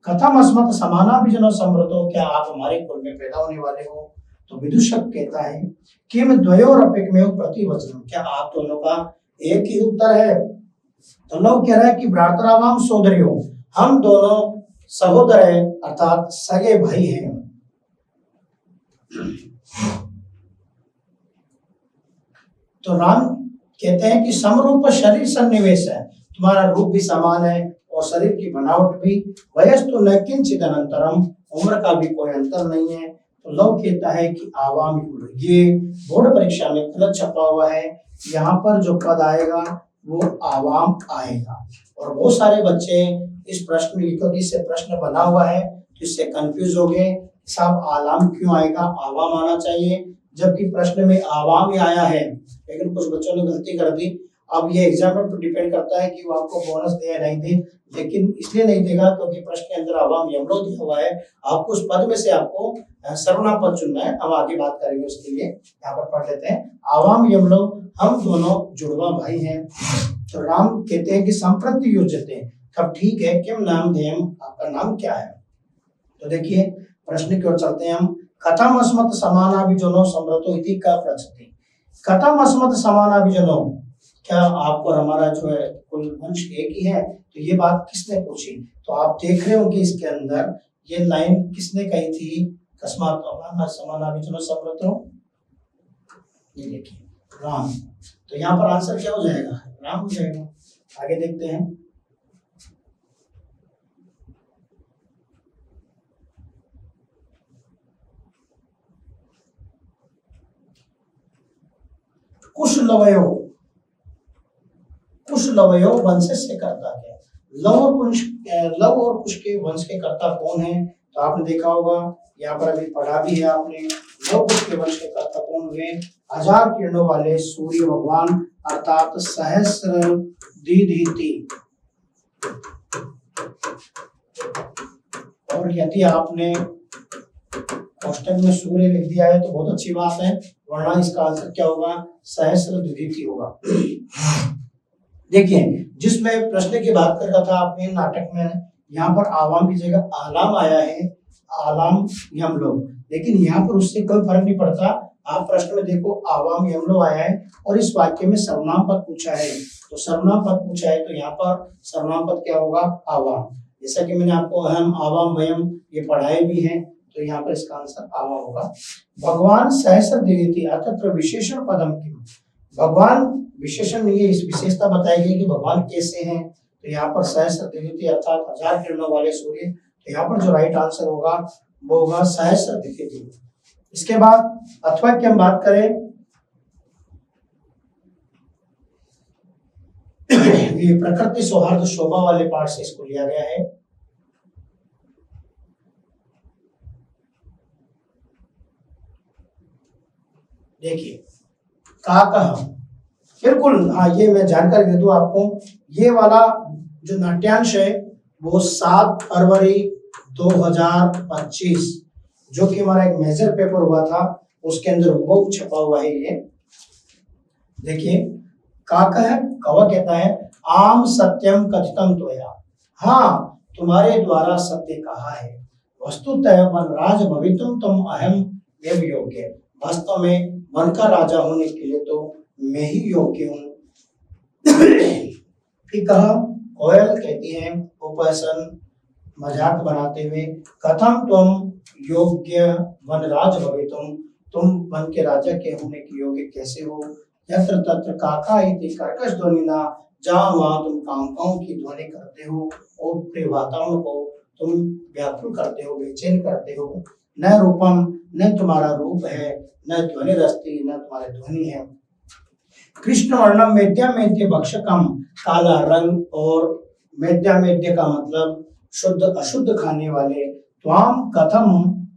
कथम अस्मत् समानाभिजनो समृतो, क्या आप हमारे कुल में पैदा होने वाले हो। तो विदूषक कहता है कि मैं द्वयोरपेक्षमेव प्रतिवचनम, क्या आप दोनों का एक ही उत्तर है। तो लव कह रहा है कि भ्रातरावाम सोदरियो, हम दोनों सहोदर हैं अर्थात सगे भाई हैं। तो राम कहते हैं कि समरूप शरीर सन्निवेश है, तुम्हारा रूप भी समान है और शरीर की बनावट भी, वयस्तु न किंचित अनंतरम, उम्र का भी कोई अंतर नहीं है। तो लव कहता है कि आवाम, ये बोर्ड परीक्षा में गलत छपा हुआ है, यहाँ पर जो पद आएगा वो आवाम आएगा। और बहुत सारे बच्चे इस प्रश्न में, क्योंकि इससे प्रश्न बना हुआ है तो इससे कंफ्यूज हो गए, साहब आलाम क्यों आएगा, आवाम आना चाहिए, जबकि प्रश्न में आवाम ही आया है। लेकिन कुछ बच्चों ने गलती कर दी। अब ये एग्जामिनर पर डिपेंड करता है कि वो आपको बोनस दे या नहीं दे, लेकिन इसलिए नहीं देगा क्योंकि प्रश्न के अंदर आवाम यमलो दिया हुआ है, आपको उस पद में से आपको सर्वनाम पद चुनना है। हम आगे बात करेंगे उसके लिए, यहाँ पर पढ़ लेते हैं आवाम यमलो, हम दोनों जुड़वा भाई हैं। तो राम कहते हैं कि संप्रति योज्यते, तब ठीक है, किम नाम देम, आपका नाम क्या है। तो देखिए प्रश्न की ओर चलते हैं हम। कथम अस्मत् समानाभिजनो समृतो इति का प्रश्न, कथम अस्मत् समानाभिजनो, क्या आपको और हमारा जो है कुल वंश एक ही है। तो ये बात किसने पूछी, तो आप देख रहे होंगे इसके अंदर ये लाइन किसने कही थी, कस्मात् समानाभिजनो समृतो, ये देखिए राम। तो यहाँ पर आंसर क्या हो जाएगा, राम हो जाएगा। आगे देखते हैं। कुश लवयो, कुश लवयो वंश से कर्ता क्या, लव और कुश के वंश के कर्ता कौन है। तो आपने देखा होगा, यहाँ पर अभी पढ़ा भी है आपने, लव कुश के वंश के कर्ता कौन हुए, 1000 किरणों वाले सूर्य भगवान अर्थात सहस्र दीधीति। और यदि आपने कोष्टक में सूर्य लिख दिया है तो बहुत अच्छी बात है, वरना इसका आंसर क्या होगा, सहस्र द्वितीय होगा। देखिए जिसमें प्रश्न की बात कर रहा था आपने नाटक में, यहाँ पर आवाम की जगह आलाम आया है, आलाम यम लोग, लेकिन यहाँ पर उससे कोई फर्क नहीं पड़ता। आप प्रश्न में देखो आवाम यम लोग आया है और इस वाक्य में सर्वनाम पद पूछा है, तो सर्वनाम पद पूछा है तो यहाँ पर सर्वनाम पद क्या होगा, आवाम। जैसा कि मैंने आपको अहम आवाम वयम ये पढ़ाए भी हैं, तो यहाँ पर इसका आंसर आवाम होगा। भगवान सहस्र दीति अतत्र विशेषण पदम किम, भगवान विशेषण, ये इस विशेषता बताई गई कि भगवान कैसे हैं। तो यहाँ पर सहस्र दिखिति अर्थात 1000 किरणों वाले सूर्य। तो यहाँ पर जो राइट आंसर होगा वो होगा सहस्र दिखिति। इसके बाद अथवा की हम बात करें, ये प्रकृति सौहार्द शोभा वाले पाठ से इसको लिया गया है। देखिए काकः, बिल्कुल हाँ, ये मैं जानकारी दे दूं आपको, ये वाला जो नाट्यांश है वो 7 फरवरी 2025 जो कि हमारा एक मेजर पेपर हुआ था उसके अंदर वो छपा हुआ है। ये देखिए काकः, कौवा कहता है आम सत्यम कथितम त्वया, हाँ तुम्हारे द्वारा सत्य कहा है। वस्तुतः वनराज भवितुम तुम अहम एव योग्य, वास्तव में वन का राजा होने के लिए तो मैं ही योग्य हूँ। फिर कहा, कोयल कहती है उपसन मजाक बनाते हुए, कथम तुम योग्य वनराज भवितुम, तुम वन के राजा के होने के योग्य कैसे हो। यत्र तत्र काका इति कर्कश ध्वनिना, जहाँ वहाँ तुम कांकाओं की ध्वनि करते हो और पूरे वातावरण को तुम व्याकुल करते हो, बेचैन करते हो। न रूपम, न तुम्हारा रूप है, न ध्वनि रस्ती, न तुम्हारे ध्वनि है। कृष्ण वर्णम मेद्या मेद्य भक्षकम, काला रंग, और मेद्या मेद्य का मतलब शुद्ध अशुद्ध खाने वाले। त्वाम कथम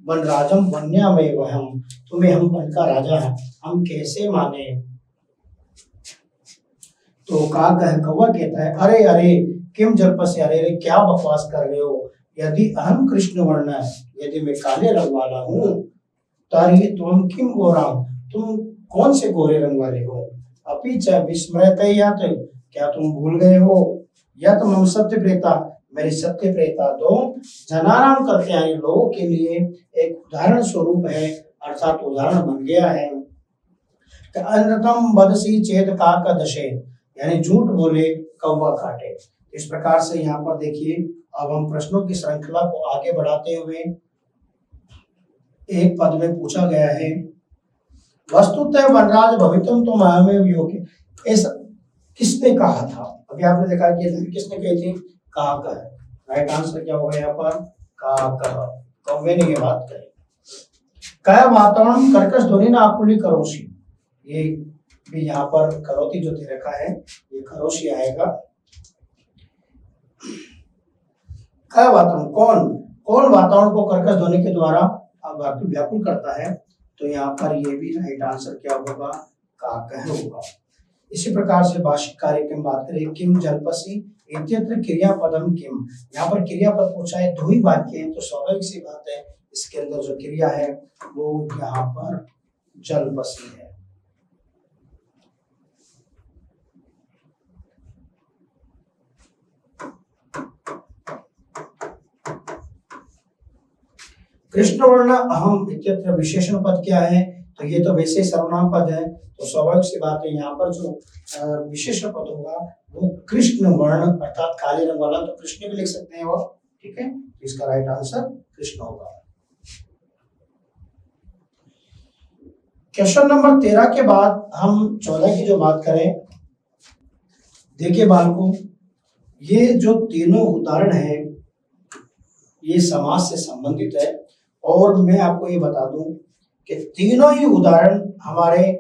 वनराजम वन्यामे वहम, तुम्हें हम वन का राजा है हम कैसे माने। तो कौवा कहता है, अरे अरे किम जल्पस्य, अरे अरे क्या बकवास कर रहे हो। यदि अहम कृष्ण वर्ण, यदि मैं काले रंग वाला हूँ, तरी तुम किम गोरा, तुम कौन से गोरे रंग वाले हो। अपि च विस्मृतयत, क्या तुम भूल गए हो। या तुम हम सत्य प्रेता, मेरे सत्य प्रेता दो जनानाम करते हैं, लोगों के लिए एक उदाहरण स्वरूप है, अर्थात उदाहरण बन गया है। अनृतम बदसी चेत काक दशे, यानी झूठ बोले कौवा काटे। इस प्रकार से यहाँ पर देखिए, अब हम प्रश्नों की श्रृंखला को आगे बढ़ाते हुए एक पद में पूछा गया है, वस्तुतः वनराज भवितुम तुम अहमेव योग्य, ऐसा किसने कहा था। अभी आपने देखा कि किसने कही थी, काक है। राइट आंसर क्या होगा यहाँ पर, काक, कौवे ने ये बात कही। क्या वातावरण कर्कश ध्वनि ना आकुली करोशी, ये भी यहाँ पर करोती जो दे रखा है ये खरोशी आएगा। क्या वातावरण, कौन वातावरण को कर्कश ध्वनि के द्वारा व्याकुल करता है। तो यहाँ पर ये भी राइट आंसर क्या होगा, काकः होगा। इसी प्रकार से भाष्यकार की बात करें, किम जल्पसी इत्यत्र क्रियापदम किम, यहाँ पर क्रियापद पूछा है, दो ही वाक्य है तो स्वाभाविक सी बात है इसके अंदर जो क्रिया है वो यहाँ पर जल्पसी है। कृष्ण वर्ण अहम इत्यत्र विशेषण पद क्या है, तो ये तो वैसे सर्वनाम पद है, तो स्वाभाविक सी बात है यहाँ पर जो विशेषण पद होगा वो कृष्ण वर्ण अर्थात काले रंग वाला, तो कृष्ण भी लिख सकते हैं वो, ठीक है। इसका राइट आंसर कृष्ण होगा। क्वेश्चन नंबर 13 के बाद हम 14 की जो बात करें, देखिए बालकों, ये जो तीनों उदाहरण है ये समाज से संबंधित है, और मैं आपको ये बता दूं कि तीनों ही उदाहरण हमारे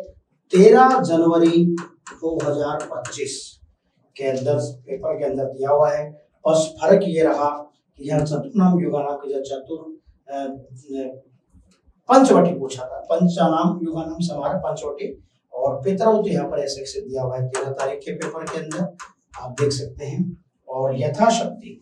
13 जनवरी 2025 के अंदर पेपर के अंदर दिया हुआ है। बस फर्क ये रहा कि यहाँ चतुर्नाम युगानाम की जो पंचवटी पूछा था, पंचानाम युगानाम समाहार पंचवटी, और पितरौत यहाँ पर ऐसे ऐसे दिया हुआ है 13 तारीख के पेपर के अंदर, आप देख सकते हैं। और यथाशक्ति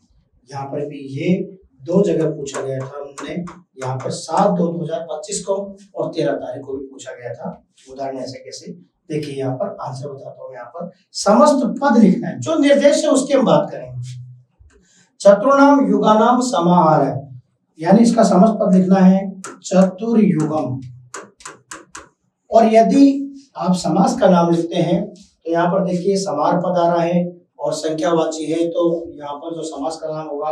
यहाँ पर भी ये 2 जगह पूछा गया था हमने, यहाँ पर 7/2/2025 को और 13 तारीख को भी पूछा गया था उदाहरण ऐसे कैसे। देखिए यहाँ पर आंसर बताता हूँ, यहाँ पर समस्त पद लिखना है, जो निर्देश है उसकी हम बात करेंगे। चतुर्नाम युगानाम समाहार है, यानी इसका समस्त पद लिखना है चतुर्युगम। और यदि आप समास का नाम लिखते हैं तो यहाँ पर देखिए समार पद आ रहा है और संख्यावाची है, तो यहाँ पर जो समास का नाम होगा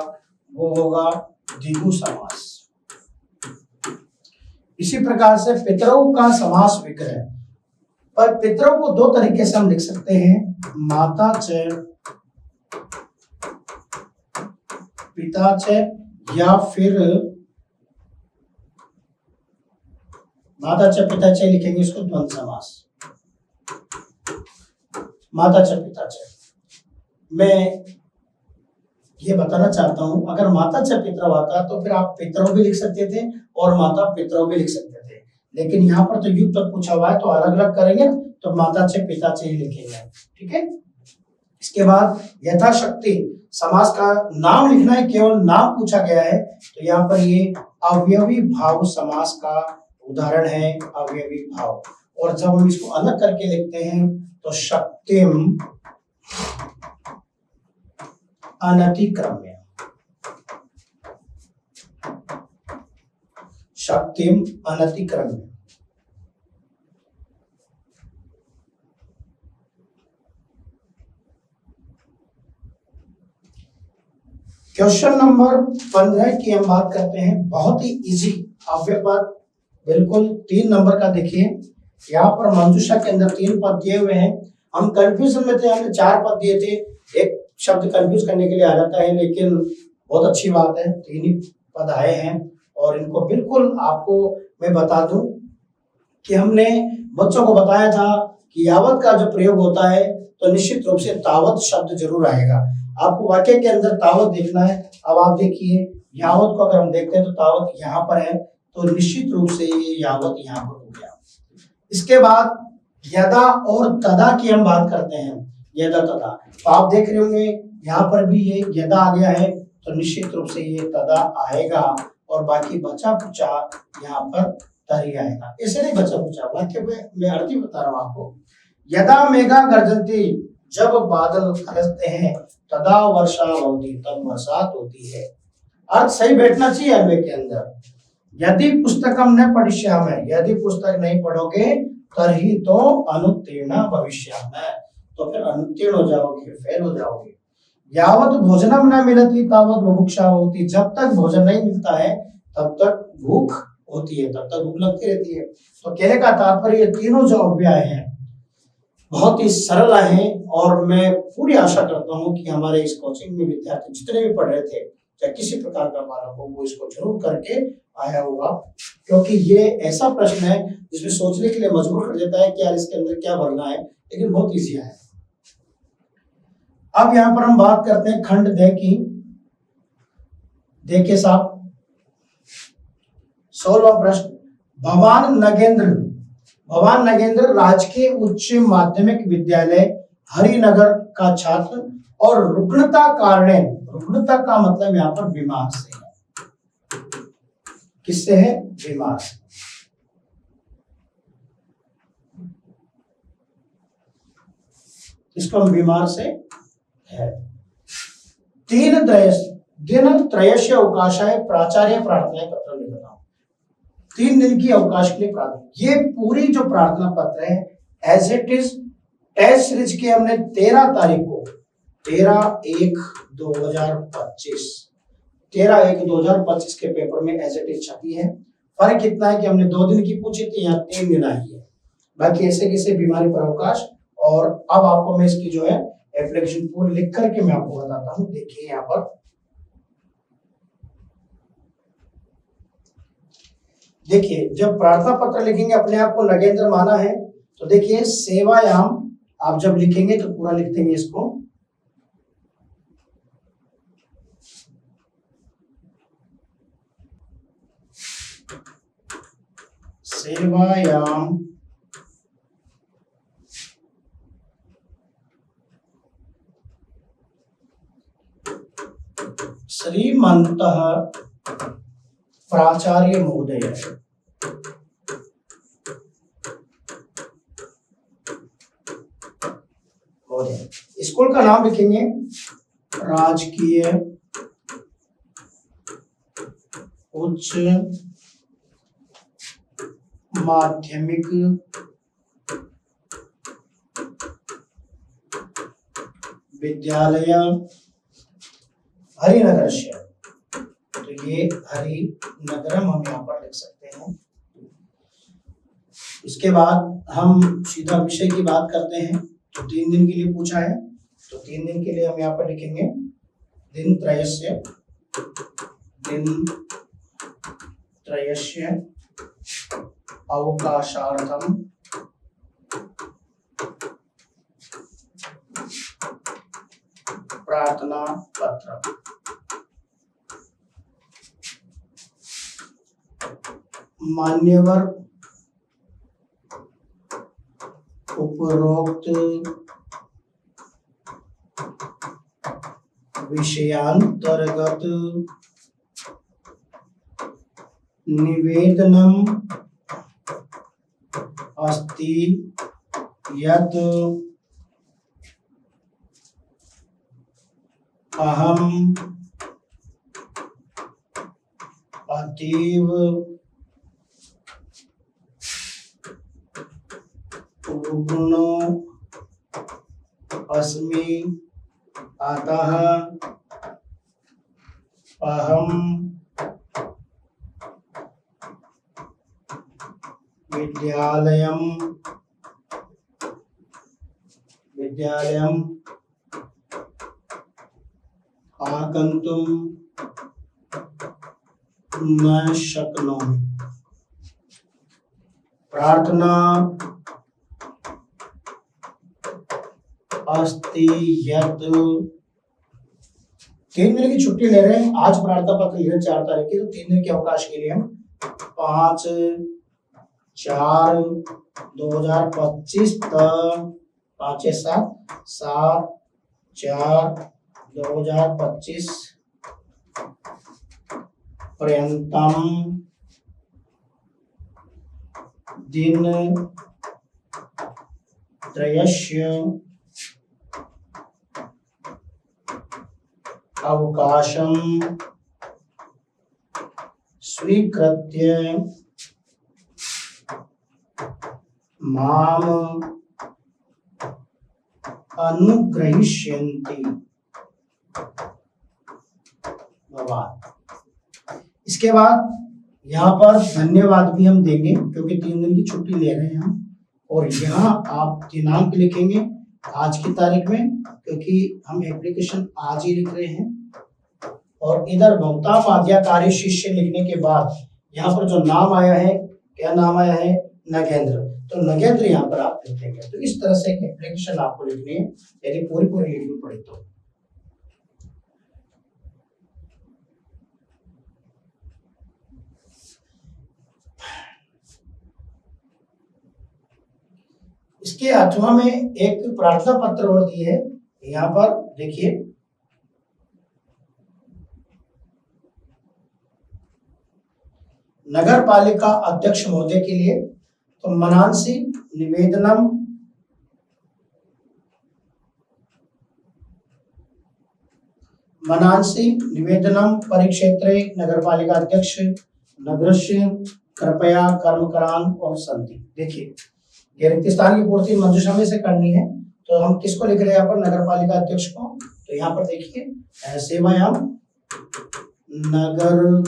वो होगा द्विगु समास। इसी प्रकार से पितरौ का समास विग्रह, पर पितरों को दो तरीके से हम लिख सकते हैं, माता च पिता च, या फिर माता च पिता च लिखेंगे इसको द्वंद्व समास, माता च पिता च। मैं ये बताना चाहता हूं, अगर माता च पितरौ आता तो फिर आप पितरौ भी लिख सकते थे और माता पितरौ भी लिख सकते थे, लेकिन यहाँ पर तो युक्त तक पूछा हुआ है तो अलग अलग करेंगे ना, तो माता च पिता च ही लिखेंगे। ठीक है। इसके बाद यथाशक्ति समास का नाम लिखना है, केवल नाम पूछा गया है, तो यहाँ पर ये अवयवी भाव समास का उदाहरण है, अवयवी भाव। और जब हम इसको अलग करके लिखते हैं तो शक्तिम अनतिक्रम्य, शक्तिम अनतिक्रम्य। क्वेश्चन नंबर 15 की हम बात करते हैं, बहुत ही इजी अव्यय पद, बिल्कुल 3 नंबर का। देखिए यहाँ पर मंजूषा के अंदर 3 पद दिए हुए हैं, हम कंफ्यूजन में थे, हमने 4 पद दिए थे, एक शब्द कंफ्यूज करने के लिए आ जाता है, लेकिन बहुत अच्छी बात है 3 ही पद आए हैं। और इनको बिल्कुल आपको मैं बता दूं कि हमने बच्चों को बताया था कि यावत का जो प्रयोग होता है तो निश्चित रूप से तावत शब्द जरूर आएगा। आपको वाक्य के अंदर तावत देखना है। अब आप देखिए यावत को अगर हम देखते हैं तो तावत यहाँ पर है, तो निश्चित रूप से ये यावत यहाँ पर हो गया। इसके बाद यदा और तदा की हम बात करते हैं, यदा तदा, तो आप देख रहे होंगे यहाँ पर भी ये यदा आ गया है, तो निश्चित रूप से ये तदा आएगा, और बाकी बचा कुचा यहाँ पर तरी आएगा। ऐसे नहीं बचा कुचा, वाक्य में मैं अर्थ ही बता रहा हूँ आपको। यदा मेघा गर्जन्ति, जब बादल गरजते हैं, तदा वर्षा होती, तब बरसात होती है। अर्थ सही बैठना चाहिए अन्वय के अंदर। यदि पुस्तकम न पठिष्यामि, यदि पुस्तक नहीं पढ़ोगे तभी तो अनुत्तीर्ण भविष्यामि, तो फिर अनुत्तीर्ण हो जाओगे, फेल हो जाओगे। यावत भोजनम न मिलति तावत बुभुक्षा होती, जब तक भोजन नहीं मिलता है तब तक भूख होती है, तब तक भूख लगती रहती है। तो कहने का तात्पर्य ये तीनों जो अव्यय हैं बहुत ही सरल हैं, और मैं पूरी आशा करता हूं कि हमारे इस कोचिंग में विद्यार्थी जितने भी पढ़ रहे थे, चाहे किसी प्रकार का बालक हो, वो इसको जरूर करके आया होगा, क्योंकि ये ऐसा प्रश्न है जिसमें सोचने के लिए मजबूर कर देता है कि यार इसके अंदर क्या भरना है, लेकिन बहुत ईजी है। अब यहाँ पर हम बात करते हैं खंड दे की। देखिए साहब 16वां प्रश्न, भवान नगेंद्र राजकीय उच्च माध्यमिक विद्यालय हरिनगर का छात्र और रुग्णता कारणे, रुग्णता का मतलब यहाँ पर बीमार से है, किससे है, बीमार से। इसको हम बीमार से है। दिन त्रयस्य अवकाशाय प्राचार्य प्रार्थना पत्र लिखता हूं, 3 दिन की अवकाश के लिए प्रार्थना। ये पूरी जो प्रार्थना पत्र है as it is test series के हमने 13 तारीख को 13/1/2025 के पेपर में एज इट इज छपी है। फर्क इतना है कि हमने 2 दिन की पूछी थी, यहाँ 3 दिन आई है। बाकी ऐसे किसी बीमारी पर अवकाश। और अब आपको मैं इसकी जो है एप्लीकेशन पूरी लिख करके मैं आपको बताता हूँ। देखिए यहाँ पर देखिए, जब प्रार्थना पत्र लिखेंगे अपने आप को नगेंद्र माना है, तो देखिए सेवायाम आप जब लिखेंगे तो पूरा लिख देंगे इसको, सेवायाम श्रीमन्तः प्राचार्य महोदय। स्कूल का नाम लिखेंगे राजकीय उच्च माध्यमिक विद्यालय हरिनगर से। तो ये हरिनगरम हम यहाँ पर लिख सकते हैं। इसके बाद हम सीधा विषय की बात करते हैं। तो 3 दिन के लिए पूछा है, तो 3 दिन के लिए हम यहाँ पर लिखेंगे दिनत्रयस्य अवकाशार्थम प्रार्थना पत्र। मान्यवर उपरोक्त विषयांतर्गत निवेदनम अस्ति यत् अहम अतीव रुग्णो अस्मि, अतः अहम विद्यालयम आगन्तुं न शक्नोमि। प्रार्थना अस्ति यत् 3 दिन की छुट्टी ले रहे हैं। आज प्रार्थना पत्र लिखे 4 तारीख की, तो 3 दिन के अवकाश के लिए हम 5/4/2025 तक 5/7/7/4/2025 पर्यंतम दिनत्रयस्य अवकाशं स्वीकृत्य माम अनुग्रहीष्यन्ति। इसके बाद यहाँ पर धन्यवाद भी हम देंगे, क्योंकि 3 दिन की छुट्टी ले रहे हैं हम। और यहाँ आप दिनांक लिखेंगे आज की तारीख में, क्योंकि हम एप्लीकेशन आज ही लिख रहे हैं। और इधर भवता आज्ञाकारी शिष्य लिखने के बाद यहाँ पर जो नाम आया है, क्या नाम आया है, नगेंद्र, तो नगेंद्र यहाँ पर आप लिख देंगे। तो इस तरह से एक एप्लीकेशन आपको लिखनी है, यदि पूरी लिखनी पड़े तो। इसके 8वां में एक प्रार्थना पत्र और दी है। यहाँ पर देखिए, नगर पालिका अध्यक्ष महोदय के लिए, तो मनांसी निवेदनम परिक्षेत्रे नगर पालिका अध्यक्ष नगरस्य कृपया कर्मकरान और संति। देखिए, ये रिक्त स्थान की पूर्ति मंजूषा में से करनी है, तो हम किसको लिख रहे हैं यहाँ पर, नगर पालिका अध्यक्ष को। तो यहाँ पर देखिए, सेवायाम नगर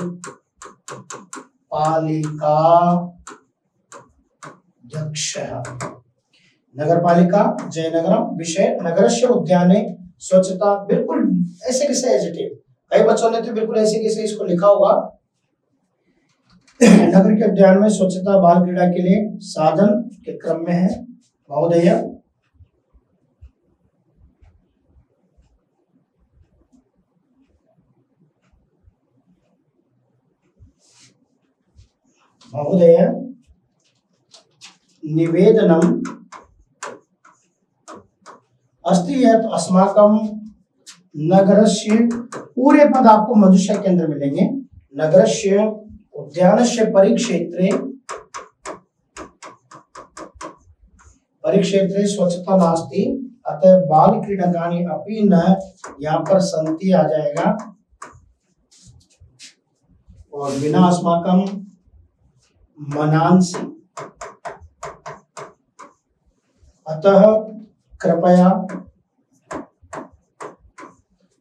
पालिका अध्यक्ष, नगर पालिका जयनगरम, विषय नगरस्य उद्याने स्वच्छता। बिल्कुल ऐसे कैसे एजिटिव, कई बच्चों ने तो बिल्कुल ऐसे कैसे इसको लिखा होगा। नगर के उद्यान में स्वच्छता बाल क्रीड़ा के लिए साधन के क्रम में है महोदय। निवेदनम अस्ति यत् अस्माकं नगरस्य, पूरे पद आपको मंजूषा के अंदर मिलेंगे। नगरस्य उद्यानस्य परिक्षेत्रे स्वच्छता नास्ति, अतः बाल क्रीडकानि अपि न, यहाँ पर संति आ जाएगा। और बिना अस्माकं मनांसि, अतः कृपया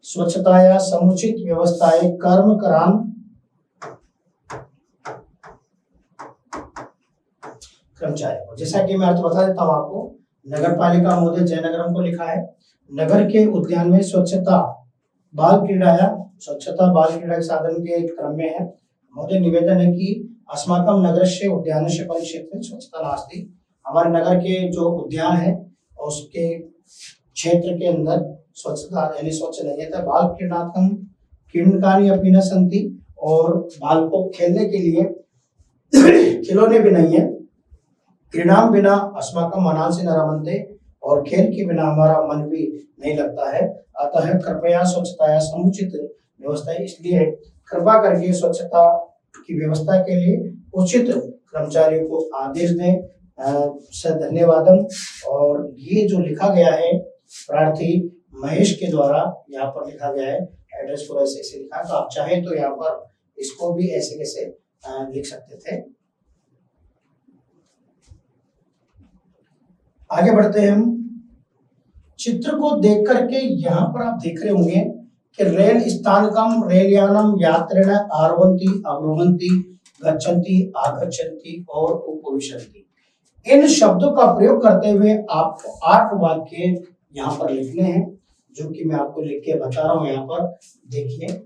स्वच्छताया समुचित व्यवस्थाएं कर्म करान कर्मचारियों को। जैसा कि मैं अर्थ बता देता हूँ आपको, नगर पालिका महोदय जयनगरम को लिखा है, नगर के उद्यान में स्वच्छता बाल क्रीड़ाया, स्वच्छता बाल क्रीड़ा के साधन के क्रम में है। महोदय निवेदन है कि अस्माकं नगरस्य उद्यानस्य परिक्षेत्रे स्वच्छता नास्ति, हमारे नगर के जो उद्यान है उसके क्षेत्र के अंदर स्वच्छता यानी स्वच्छ नहीं है। तो बाल क्रीडार्थम क्रीडनकानि अपि न सन्ति, और बाल को खेलने के लिए खिलौने भी नहीं है। क्रीडाम बिना अस्माकं मनांसि न रमन्ते, और खेल के बिना हमारा मन भी नहीं लगता है। अतः कृपया स्वच्छता समुचित व्यवस्था, इसलिए कृपा करके स्वच्छता की व्यवस्था के लिए उचित कर्मचारियों को आदेश दें। सर धन्यवादम। और ये जो लिखा गया है प्रार्थी महेश के द्वारा यहाँ पर लिखा गया है, एड्रेस को ऐसे ऐसे लिखा, तो आप चाहे तो यहाँ पर इसको भी ऐसे कैसे लिख सकते थे। आगे बढ़ते हैं हम। चित्र को देख करके यहाँ पर आप देख रहे होंगे कि रेल स्थानकम रेलयानम यात्रिण आरोहन्ति अवरोहन्ति गच्छन्ति आगच्छन्ति और उपविशन्ति, इन शब्दों का प्रयोग करते हुए आपको 8 वाक्य यहाँ पर लिखने हैं, जो कि मैं आपको लिख के बता रहा हूँ। यहाँ पर देखिए,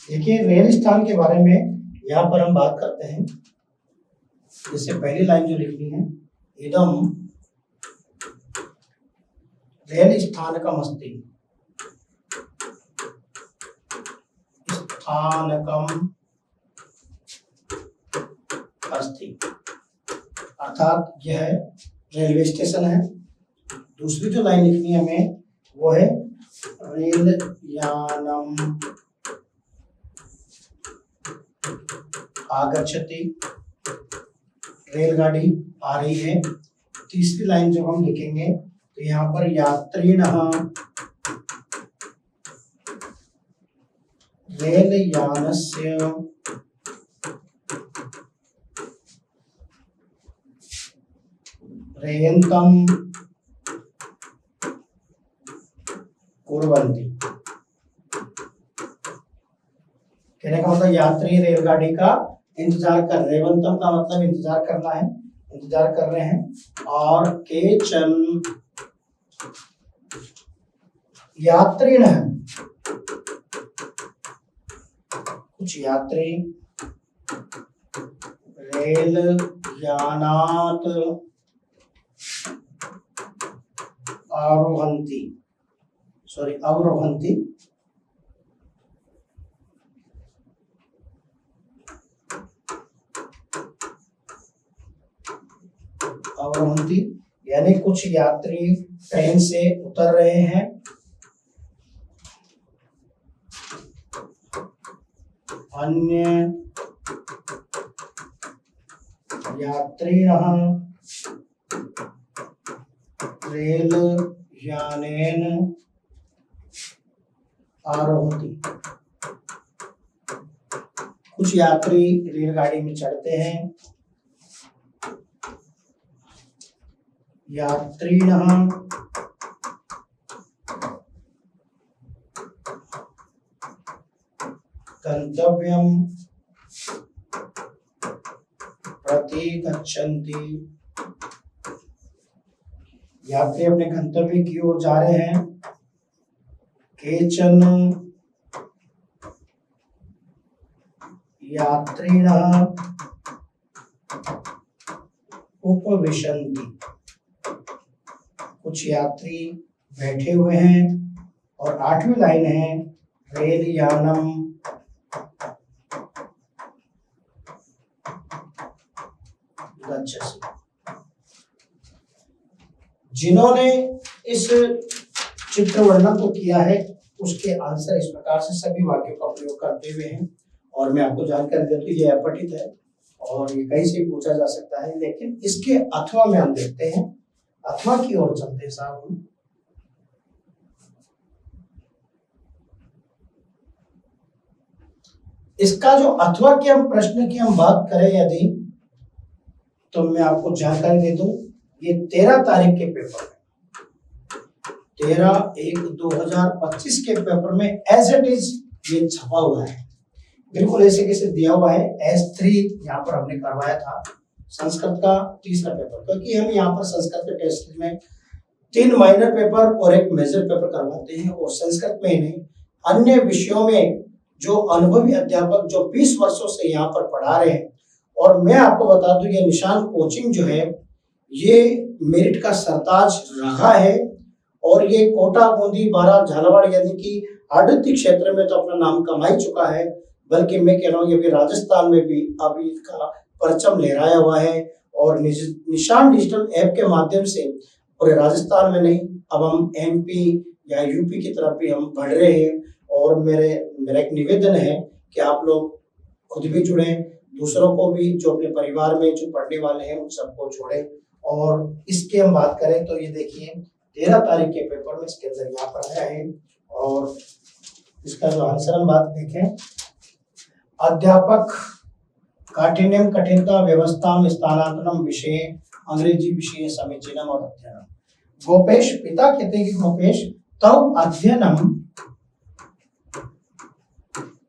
देखिए रेल स्थान के बारे में यहाँ पर हम बात करते हैं। जैसे पहली लाइन जो लिखनी है, इदम रेल स्थानकम अस्ति, स्थानकम अस्ति, अर्थात यह रेलवे स्टेशन है। दूसरी जो लाइन लिखनी है हमें वो है रेल यानम आगच्छति, रेलगाड़ी आ रही है। तीसरी लाइन जब हम लिखेंगे तो यहाँ पर यात्रिणः रेल यानस्य रेयन्तम कुर्वन्ति, कहने का मतलब यात्री रेलगाड़ी का इंतजार कर, रेवंतम का मतलब इंतजार करना है, इंतजार कर रहे हैं। और केचन यात्रिण, कुछ यात्री रेल यानात आरोहन्ति, सॉरी अवरोहन्ति, अवरोहन्ति यानी कुछ यात्री ट्रेन से उतर रहे हैं। अन्य यात्रिणः रेल यानेन आरोहति, कुछ यात्री रेलगाड़ी में चढ़ते हैं। यात्रिणः गंतव्यम प्रति गच्छन्ति, यात्री अपने गंतव्य की ओर जा रहे हैं। केचन यात्रिणः उपविशन्ति, कुछ यात्री बैठे हुए हैं। और 8वीं लाइन है रेल यानम गच्छति। जिन्होंने इस चित्र वर्णन को किया है उसके आंसर इस प्रकार से सभी वाक्यों का प्रयोग करते हुए हैं। और मैं आपको जानकारी देता हूँ, ये अपठित है और ये कहीं से पूछा जा सकता है, लेकिन इसके अथवा में हम देखते हैं, अथवा की ओर चलते हैं साहब हम। इसका जो अथवा के हम प्रश्न की हम बात करें यदि, तो मैं आपको जानकारी दे दूं, ये 13 तारीख के पेपर में, 13/1/2025 के पेपर में एज इट इज ये छपा हुआ है, बिल्कुल ऐसे कैसे दिया हुआ है। S3 यहाँ पर हमने करवाया था संस्कृत का तीसरा पेपर, क्योंकि हम यहाँ पर संस्कृत के टेस्ट में 3 माइनर पेपर और 1 मेजर पेपर करवाते हैं, और संस्कृत में ही नहीं अन्य विषयों में जो अनुभवी अध्यापक जो 20 वर्षों से यहाँ पर पढ़ा रहे हैं, और मैं आपको बता दूं ये निशान कोचिंग जो है ये मेरिट का सरताज रहा है, और ये कोटा, बूंदी, बारा, झालावाड़ यानी कि आदित्य क्षेत्र में तो अपना नाम कमा ही चुका है, बल्कि मैं कह रहा हूँ ये भी राजस्थान में भी अभी इसका परचम लहराया हुआ है। और निशान डिजिटल ऐप के माध्यम से पूरे राजस्थान में नहीं, अब हम MP या UP की तरफ भी हम बढ़ रहे हैं। और मेरा एक निवेदन है कि आप लोग खुद भी जुड़े, दूसरों को भी, जो अपने परिवार में जो पढ़ने वाले हैं उन सबको जोड़े। और इसके हम बात करें तो ये देखिए 13 तारीख के पेपर में इसके अंदर यहाँ पर आया है, और इसका जो आंसर हम बात देखें, अध्यापक काठिन्यम कठिनता व्यवस्था स्थानांतरम विषय अंग्रेजी विषय समीचीनम और अध्ययनम। गोपेश पिता कहते हैं कि गोपेश तव अध्ययनम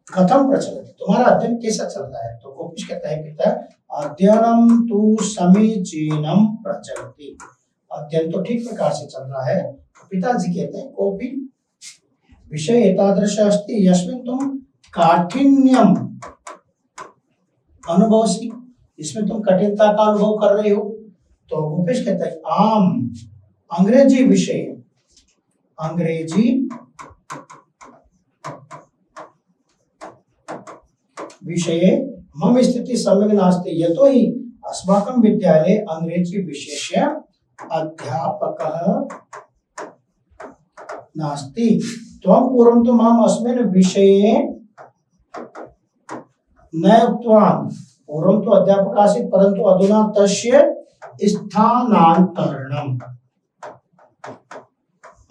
कथम प्रचलति, तुम्हारा अध्ययन कैसा चल रहा है? तो गोपेश कहता है पिता अध्ययनम तु समीचीनम प्रचलति, अध्ययन तो ठीक प्रकार से चल रहा है। पिताजी कहते हैं कोपि विषय एतादृश अस्ति यस्मिन् तुम काठिन्यम अनुभवसी, इसमें तुम कठिनता का अनुभव कर रहे हो। तो भूपेश कहता है आम अंग्रेजी विषय, अंग्रेजी विषये मम स्थिति सम्यक् नास्ति यतोहि अस्माकं विद्यालये अंग्रेजी विषयस्य अध्यापकः नास्ति। त्वं पूर्वं तु माम् अस्मिन् विषये न उक्तवान्, पूर्वं तु अध्यापकः आसीत् परन्तु अधुना तस्य स्थानान्तरणम्